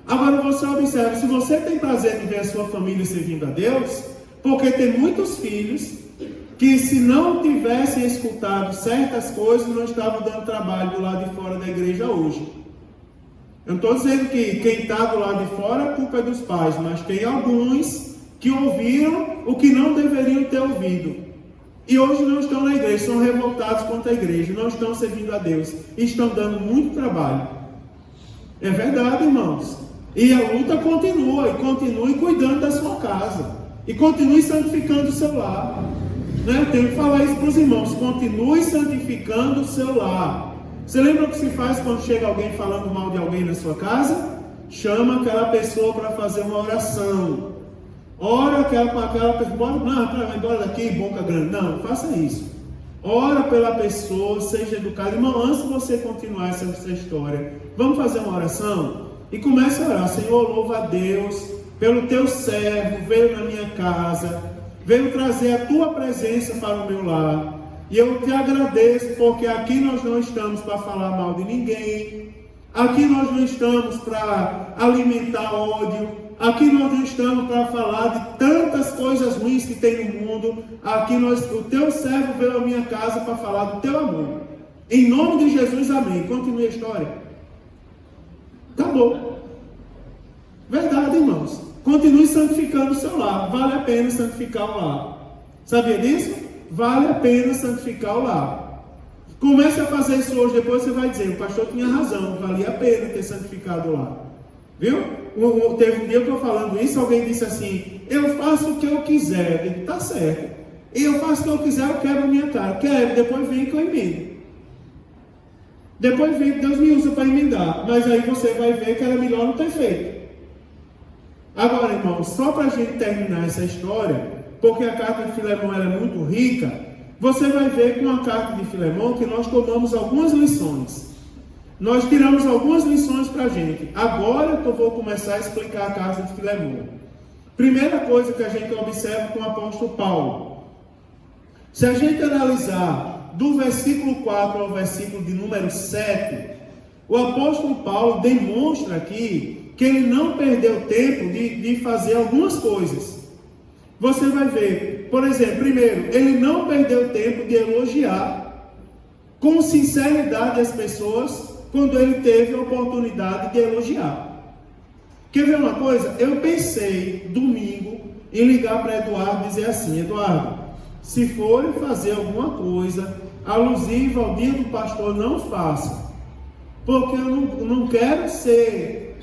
Agora você observa, se você tem prazer de ver a sua família servindo a Deus, porque tem muitos filhos que se não tivessem escutado certas coisas, não estavam dando trabalho do lado de fora da igreja hoje. Eu não estou dizendo que quem está do lado de fora, a culpa é dos pais, mas tem alguns que ouviram o que não deveriam ter ouvido. E hoje não estão na igreja, são revoltados contra a igreja, não estão servindo a Deus, estão dando muito trabalho. É verdade, irmãos. E a luta continua, e continue cuidando da sua casa, e continue santificando o seu lar. Eu tenho que falar isso para os irmãos, continue santificando o seu lar. Você lembra o que se faz quando chega alguém falando mal de alguém na sua casa? Chama aquela pessoa para fazer uma oração. Ora com aquela pessoa, vai embora daqui, boca grande. Não, faça isso. Ora pela pessoa, seja educado. Irmão, antes de você continuar essa história, vamos fazer uma oração? E comece a orar. Senhor, louva a Deus pelo teu servo, veio na minha casa, veio trazer a tua presença para o meu lar. E eu te agradeço, porque aqui nós não estamos para falar mal de ninguém. Aqui nós não estamos para alimentar ódio. Aqui nós não estamos para falar de tantas coisas ruins que tem no mundo. Aqui o teu servo veio à minha casa para falar do teu amor. Em nome de Jesus, amém. Continue a história. Acabou. Verdade, irmãos. Continue santificando o seu lar. Vale a pena santificar o lar. Sabia disso? Vale a pena santificar o lar. Comece a fazer isso hoje, depois você vai dizer, o pastor tinha razão, valia a pena ter santificado o lar. Viu? Teve um dia que eu falando isso, alguém disse assim, eu faço o que eu quiser. Eu digo, tá certo. E eu faço o que eu quiser, eu quebro a minha cara. Quero, depois vem que eu emendo. Depois vem que Deus me usa para emendar. Mas aí você vai ver que era melhor não ter feito. Agora, irmãos, só para a gente terminar essa história, porque a carta de Filemão era muito rica, você vai ver com a carta de Filemão que nós tomamos algumas lições. Nós tiramos algumas lições para a gente. Agora que eu vou começar a explicar a carta de Filemão. Primeira coisa que a gente observa com o apóstolo Paulo. Se a gente analisar do versículo 4 ao versículo de número 7, o apóstolo Paulo demonstra aqui que ele não perdeu tempo de fazer algumas coisas. Você vai ver, por exemplo, primeiro, ele não perdeu tempo de elogiar com sinceridade as pessoas quando ele teve a oportunidade de elogiar. Quer ver uma coisa? Eu pensei, domingo, em ligar para Eduardo e dizer assim, Eduardo, se forem fazer alguma coisa alusiva ao dia do pastor, não faça. Porque eu não quero ser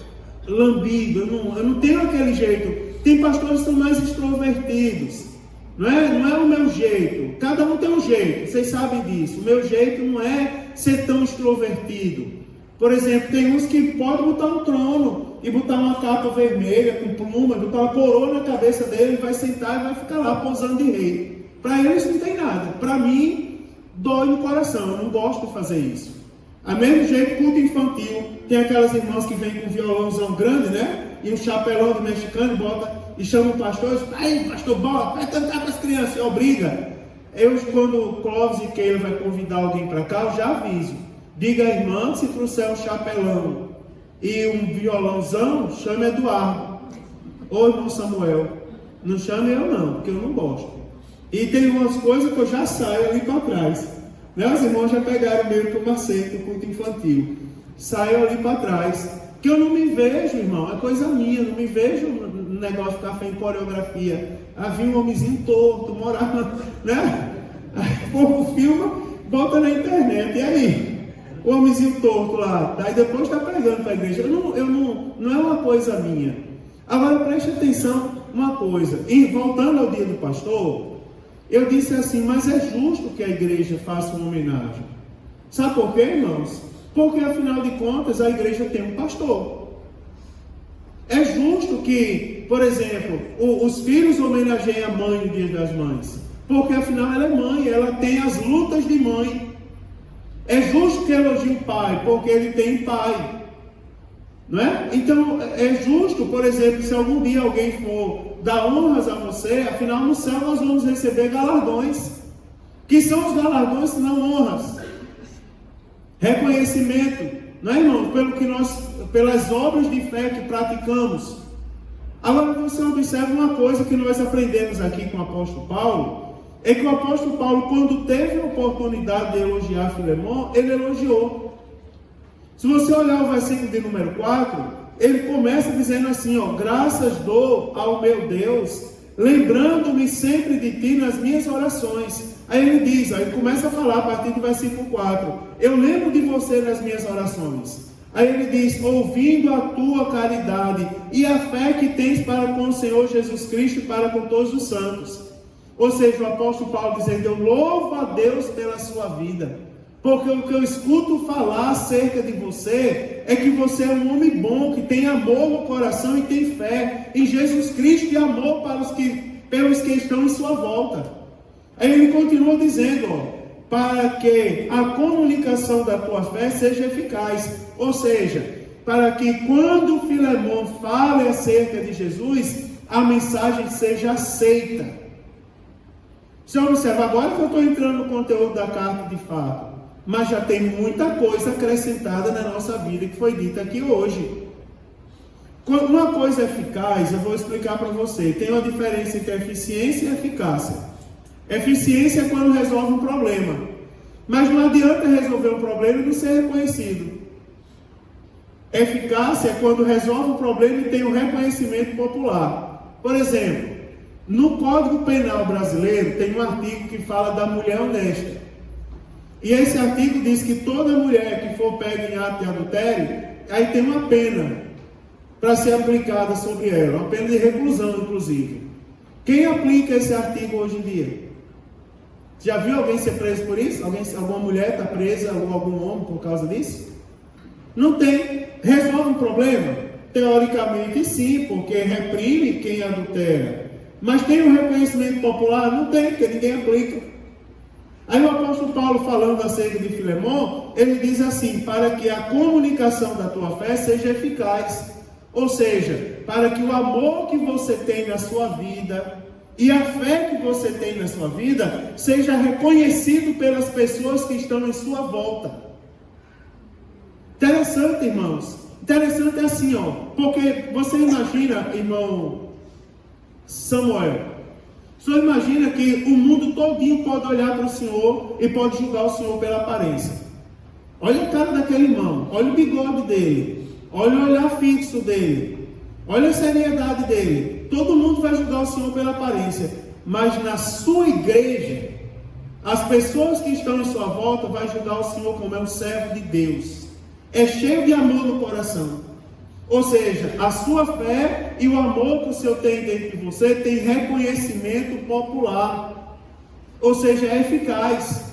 lambido, eu não tenho aquele jeito. Tem pastores que são mais extrovertidos, não é o meu jeito. Cada um tem um jeito, vocês sabem disso. O meu jeito não é ser tão extrovertido. Por exemplo, tem uns que podem botar um trono e botar uma capa vermelha com pluma, botar uma coroa na cabeça dele, ele vai sentar e vai ficar lá posando de rei. Para eles não tem nada. Para mim, dói no coração, eu não gosto de fazer isso. A mesmo jeito, culto infantil, tem aquelas irmãs que vêm com um violãozão grande, né? E um chapelão de mexicano, bota e chama o pastor, diz, aí pastor, bota, vai cantar para as crianças, e obriga. Eu, quando Clóvis e Keila vai convidar alguém para cá, eu já aviso. Diga à irmã, se trouxer um chapelão e um violãozão, chame Eduardo. Ou irmão Samuel. Não chame eu não, porque eu não gosto. E tem umas coisas que eu já saio ali para trás. Os irmãos já pegaram meio que o macete do culto infantil. Saiu ali para trás. Que eu não me vejo, irmão, é coisa minha, não me vejo no negócio de café em coreografia. Havia um homenzinho torto, morava, né? Aí o povo filma, bota na internet, e aí? O homenzinho torto lá, daí depois está pregando para a igreja. Não é uma coisa minha. Agora preste atenção uma coisa, e voltando ao dia do pastor, eu disse assim, mas é justo que a igreja faça uma homenagem. Sabe por quê, irmãos? Porque afinal de contas a igreja tem um pastor. É justo que, por exemplo, os filhos homenageiem a mãe no dia das mães, porque afinal ela é mãe, ela tem as lutas de mãe. É justo que elogie o pai, porque ele tem pai. Não é? Então é justo, por exemplo, se algum dia alguém for dar honras a você, afinal no céu nós vamos receber galardões. Que são os galardões se não honras? Reconhecimento, não é, irmão? Pelas obras de fé que praticamos. Agora você observa uma coisa que nós aprendemos aqui com o apóstolo Paulo, é que o apóstolo Paulo, quando teve a oportunidade de elogiar Filemão, ele elogiou. Se você olhar o versículo de número 4, ele começa dizendo assim, graças dou ao meu Deus, lembrando-me sempre de ti nas minhas orações. Aí ele diz, ele começa a falar a partir do versículo 4, eu lembro de você nas minhas orações. Aí ele diz, ouvindo a tua caridade e a fé que tens para com o Senhor Jesus Cristo e para com todos os santos. Ou seja, o apóstolo Paulo dizendo, eu louvo a Deus pela sua vida. Porque o que eu escuto falar acerca de você é que você é um homem bom, que tem amor no coração e tem fé em Jesus Cristo e amor pelos que estão em sua volta. Aí ele continua dizendo, para que a comunicação da tua fé seja eficaz. Ou seja, para que quando Filemão fale acerca de Jesus, a mensagem seja aceita. Você observa, agora que eu estou entrando no conteúdo da carta de fato, mas já tem muita coisa acrescentada na nossa vida que foi dita aqui hoje. Uma coisa eficaz, eu vou explicar para você. Tem uma diferença entre eficiência e eficácia. Eficiência é quando resolve um problema. Mas não adianta resolver um problema e não ser reconhecido. Eficácia é quando resolve um problema e tem um reconhecimento popular. Por exemplo, no Código Penal brasileiro tem um artigo que fala da mulher honesta. E esse artigo diz que toda mulher que for pega em ato de adultério, aí tem uma pena para ser aplicada sobre ela, uma pena de reclusão, inclusive. Quem aplica esse artigo hoje em dia? Já viu alguém ser preso por isso? Alguma mulher está presa, ou algum homem por causa disso? Não tem. Resolve um problema? Teoricamente sim, porque reprime quem adultera. Mas tem um reconhecimento popular? Não tem, porque ninguém aplica. Aí o apóstolo Paulo, falando acerca de Filemão, ele diz assim, para que a comunicação da tua fé seja eficaz. Ou seja, para que o amor que você tem na sua vida e a fé que você tem na sua vida seja reconhecido pelas pessoas que estão em sua volta. Interessante, irmãos. Interessante assim, porque você imagina, irmão Samuel, o senhor imagina que o mundo todinho pode olhar para o senhor e pode julgar o senhor pela aparência. Olha a cara daquele irmão, olha o bigode dele, olha o olhar fixo dele, olha a seriedade dele. Todo mundo vai julgar o senhor pela aparência, mas na sua igreja, as pessoas que estão em sua volta vão julgar o senhor como é um servo de Deus. É cheio de amor no coração. Ou seja, a sua fé e o amor que o Senhor tem dentro de você tem reconhecimento popular. Ou seja, é eficaz.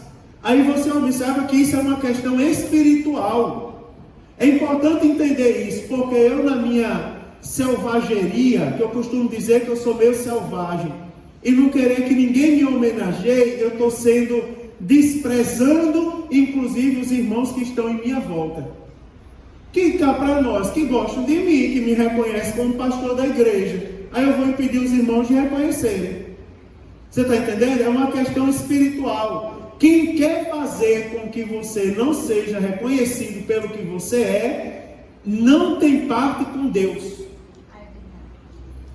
Aí você observa que isso é uma questão espiritual. É importante entender isso, porque eu, na minha selvageria, que eu costumo dizer que eu sou meio selvagem, e não querer que ninguém me homenageie, eu estou desprezando, inclusive, os irmãos que estão em minha volta. Que cá para nós, que gostam de mim, que me reconhecem como pastor da igreja. Aí eu vou impedir os irmãos de reconhecerem. Você está entendendo? É uma questão espiritual. Quem quer fazer com que você não seja reconhecido pelo que você é, não tem parte com Deus.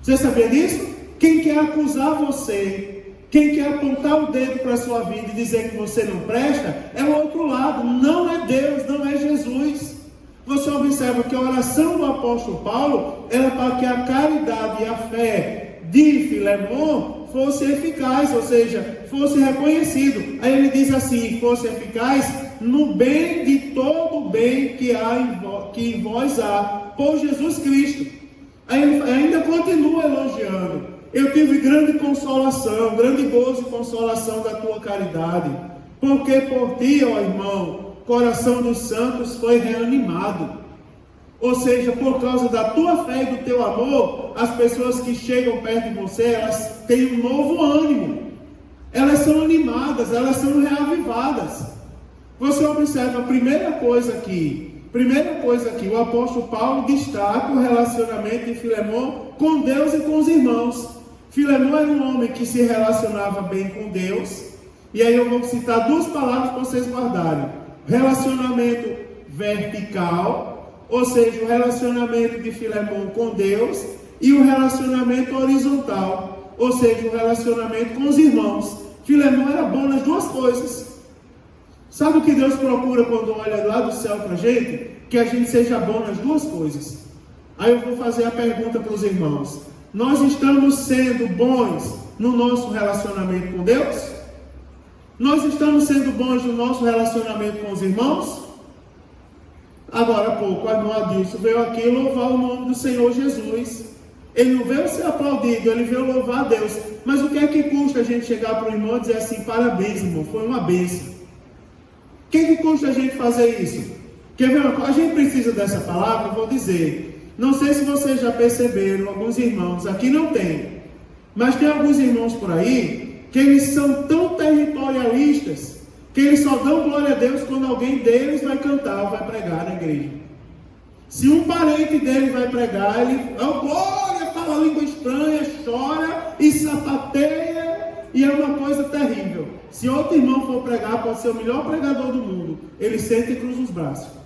Você sabia disso? Quem quer acusar você Quem quer apontar o dedo para a sua vida e dizer que você não presta, é o outro lado. Não é Deus, não é Jesus. Você observa que a oração do apóstolo Paulo era para que a caridade e a fé de Filemon fosse eficaz, ou seja, fosse reconhecido. Aí ele diz assim, fosse eficaz no bem de todo o bem que em vós há, por Jesus Cristo. Aí ele ainda continua elogiando. Eu tive grande consolação, grande gozo e consolação da tua caridade, porque por ti, ó irmão, o coração dos santos foi reanimado. Ou seja, por causa da tua fé e do teu amor, as pessoas que chegam perto de você, elas têm um novo ânimo. Elas são animadas, elas são reavivadas. Você observa a primeira coisa aqui, o apóstolo Paulo destaca o relacionamento de Filemon com Deus e com os irmãos. Filemon era um homem que se relacionava bem com Deus, e aí eu vou citar duas palavras para vocês guardarem: relacionamento vertical, ou seja, o relacionamento de Filemon com Deus, e o relacionamento horizontal, ou seja, o relacionamento com os irmãos. Filemon era bom nas duas coisas. Sabe o que Deus procura quando olha lá do céu para a gente? Que a gente seja bom nas duas coisas. Aí eu vou fazer a pergunta para os irmãos: nós estamos sendo bons no nosso relacionamento com Deus? Nós estamos sendo bons no nosso relacionamento com os irmãos? Agora há pouco, a irmã Adilson veio aqui louvar o nome do Senhor Jesus. Ele não veio ser aplaudido, ele veio louvar a Deus. Mas o que é que custa a gente chegar para o irmão e dizer assim: parabéns, irmão, foi uma bênção? O que é que custa a gente fazer isso? Quer ver uma coisa? A gente precisa dessa palavra, eu vou dizer. Não sei se vocês já perceberam, alguns irmãos, aqui não tem, mas tem alguns irmãos por aí, que eles são tão territorialistas, que eles só dão glória a Deus quando alguém deles vai cantar ou vai pregar na igreja. Se um parente dele vai pregar, ele, oh glória, fala língua estranha, chora e sapateia, e é uma coisa terrível. Se outro irmão for pregar, pode ser o melhor pregador do mundo, ele senta e cruza os braços.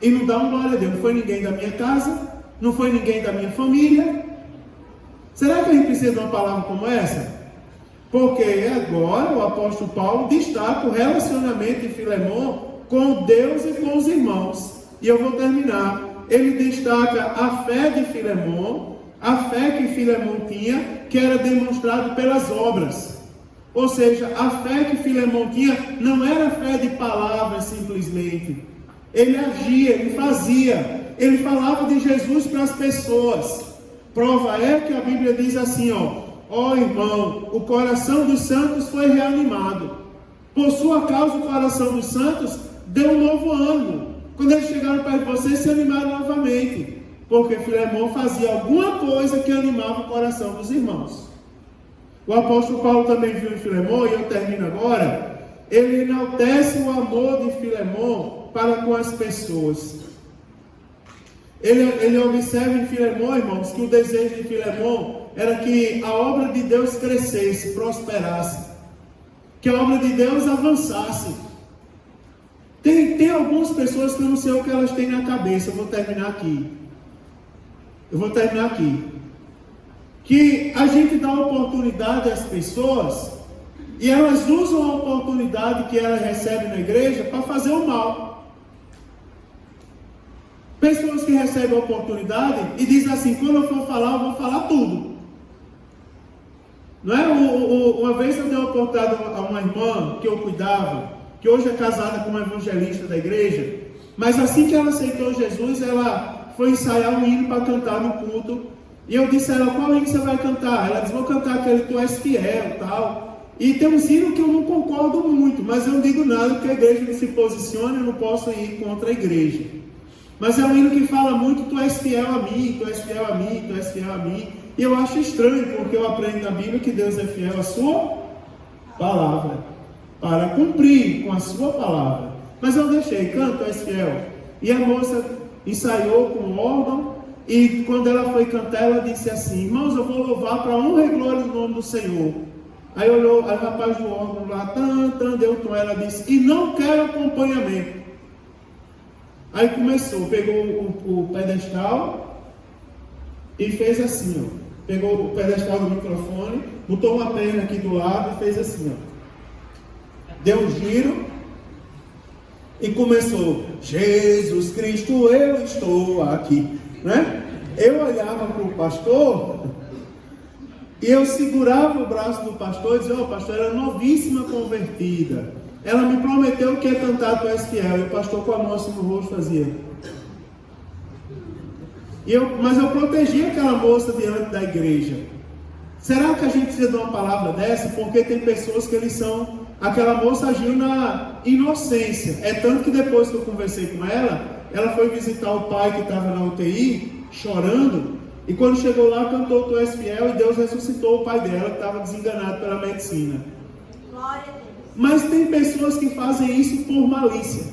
E não dá uma glória a Deus. Não foi ninguém da minha casa, não foi ninguém da minha família. Será que a gente precisa de uma palavra como essa? Porque agora o apóstolo Paulo destaca o relacionamento de Filemon com Deus e com os irmãos. E eu vou terminar. Ele destaca a fé de Filemon, a fé que Filemon tinha, que era demonstrado pelas obras. Ou seja, a fé que Filemon tinha não era fé de palavras simplesmente. Ele agia, ele fazia, ele falava de Jesus para as pessoas. Prova é que a Bíblia diz assim, ó irmão, o coração dos santos foi reanimado. Por sua causa o coração dos santos deu um novo ânimo. Quando eles chegaram perto de vocês, se animaram novamente. Porque Filemon fazia alguma coisa que animava o coração dos irmãos. O apóstolo Paulo também viu em Filemon, e eu termino agora, ele enaltece o amor de Filemon para com as pessoas. Ele observa em Filemon, irmãos, que o desejo de Filemon era que a obra de Deus crescesse, prosperasse, que a obra de Deus avançasse. Tem algumas pessoas que eu não sei o que elas têm na cabeça. Eu vou terminar aqui. Que a gente dá oportunidade às pessoas e elas usam a oportunidade que elas recebem na igreja para fazer o mal. Pessoas que recebem a oportunidade e dizem assim: quando eu for falar, eu vou falar tudo. Não é? Uma vez eu dei a oportunidade a uma irmã que eu cuidava, que hoje é casada com uma evangelista da igreja, mas assim que ela aceitou Jesus, ela foi ensaiar um hino para cantar no culto. E eu disse a ela: qual hino você vai cantar? Ela disse: vou cantar aquele Tu És Fiel, tal. E tem um hino que eu não concordo muito, mas eu não digo nada, porque a igreja não se posiciona, eu não posso ir contra a igreja. Mas é um hino que fala muito: Tu és fiel a mim, Tu és fiel a mim, Tu és fiel a mim. E eu acho estranho, porque eu aprendo na Bíblia que Deus é fiel à sua palavra, para cumprir com a sua palavra. Mas eu deixei: canta, Tu és fiel. E a moça ensaiou com o órgão, e quando ela foi cantar, ela disse assim: irmãos, eu vou louvar para a honra e glória do nome do Senhor. Aí olhou, aí o rapaz do órgão lá, deu tom, ela disse: e não quero acompanhamento. Aí começou, pegou o pedestal e fez assim, pegou o pedestal do microfone, botou uma perna aqui do lado e fez assim, ó. Deu um giro e começou: Jesus Cristo, eu estou aqui, né? Eu olhava para o pastor e eu segurava o braço do pastor e dizia: ó, pastor, ela é novíssima convertida, ela me prometeu que ia cantar Tu És Fiel. E o pastor com a mão assim no rosto fazia. Mas eu protegi aquela moça diante da igreja. Será que a gente precisa de uma palavra dessa? Porque tem pessoas que eles são... Aquela moça agiu na inocência. É tanto que depois que eu conversei com ela, ela foi visitar o pai que estava na UTI, chorando. E quando chegou lá, cantou Tu És Fiel, e Deus ressuscitou o pai dela, que estava desenganado pela medicina. Glória a Deus. Mas tem pessoas que fazem isso por malícia.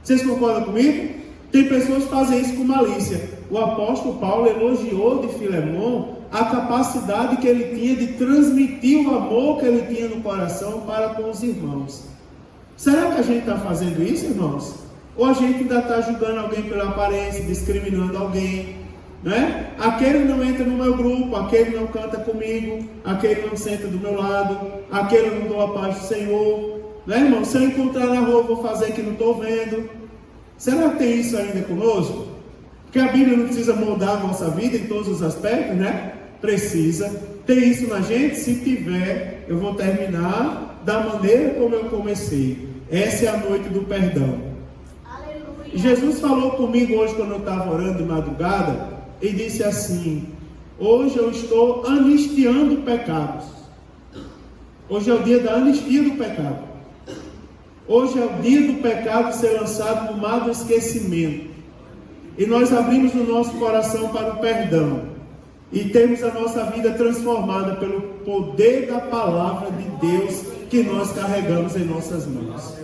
Vocês concordam comigo? Tem pessoas que fazem isso com malícia. O apóstolo Paulo elogiou de Filemon a capacidade que ele tinha de transmitir o amor que ele tinha no coração para com os irmãos. Será que a gente está fazendo isso, irmãos? Ou a gente ainda está julgando alguém pela aparência, discriminando alguém, né? Aquele não entra no meu grupo, aquele não canta comigo, aquele não senta do meu lado, aquele não dou a paz do Senhor, né, irmão? Se eu encontrar na rua, vou fazer que não estou vendo. Será que tem isso ainda conosco? Porque a Bíblia não precisa moldar a nossa vida em todos os aspectos, né? Precisa. Tem isso na gente? Se tiver, eu vou terminar da maneira como eu comecei. Essa é a noite do perdão. Aleluia. Jesus falou comigo hoje quando eu estava orando de madrugada e disse assim: hoje eu estou anistiando pecados. Hoje é o dia da anistia do pecado. Hoje é o dia do pecado ser lançado no mar do esquecimento. E nós abrimos o nosso coração para o perdão. E temos a nossa vida transformada pelo poder da palavra de Deus que nós carregamos em nossas mãos.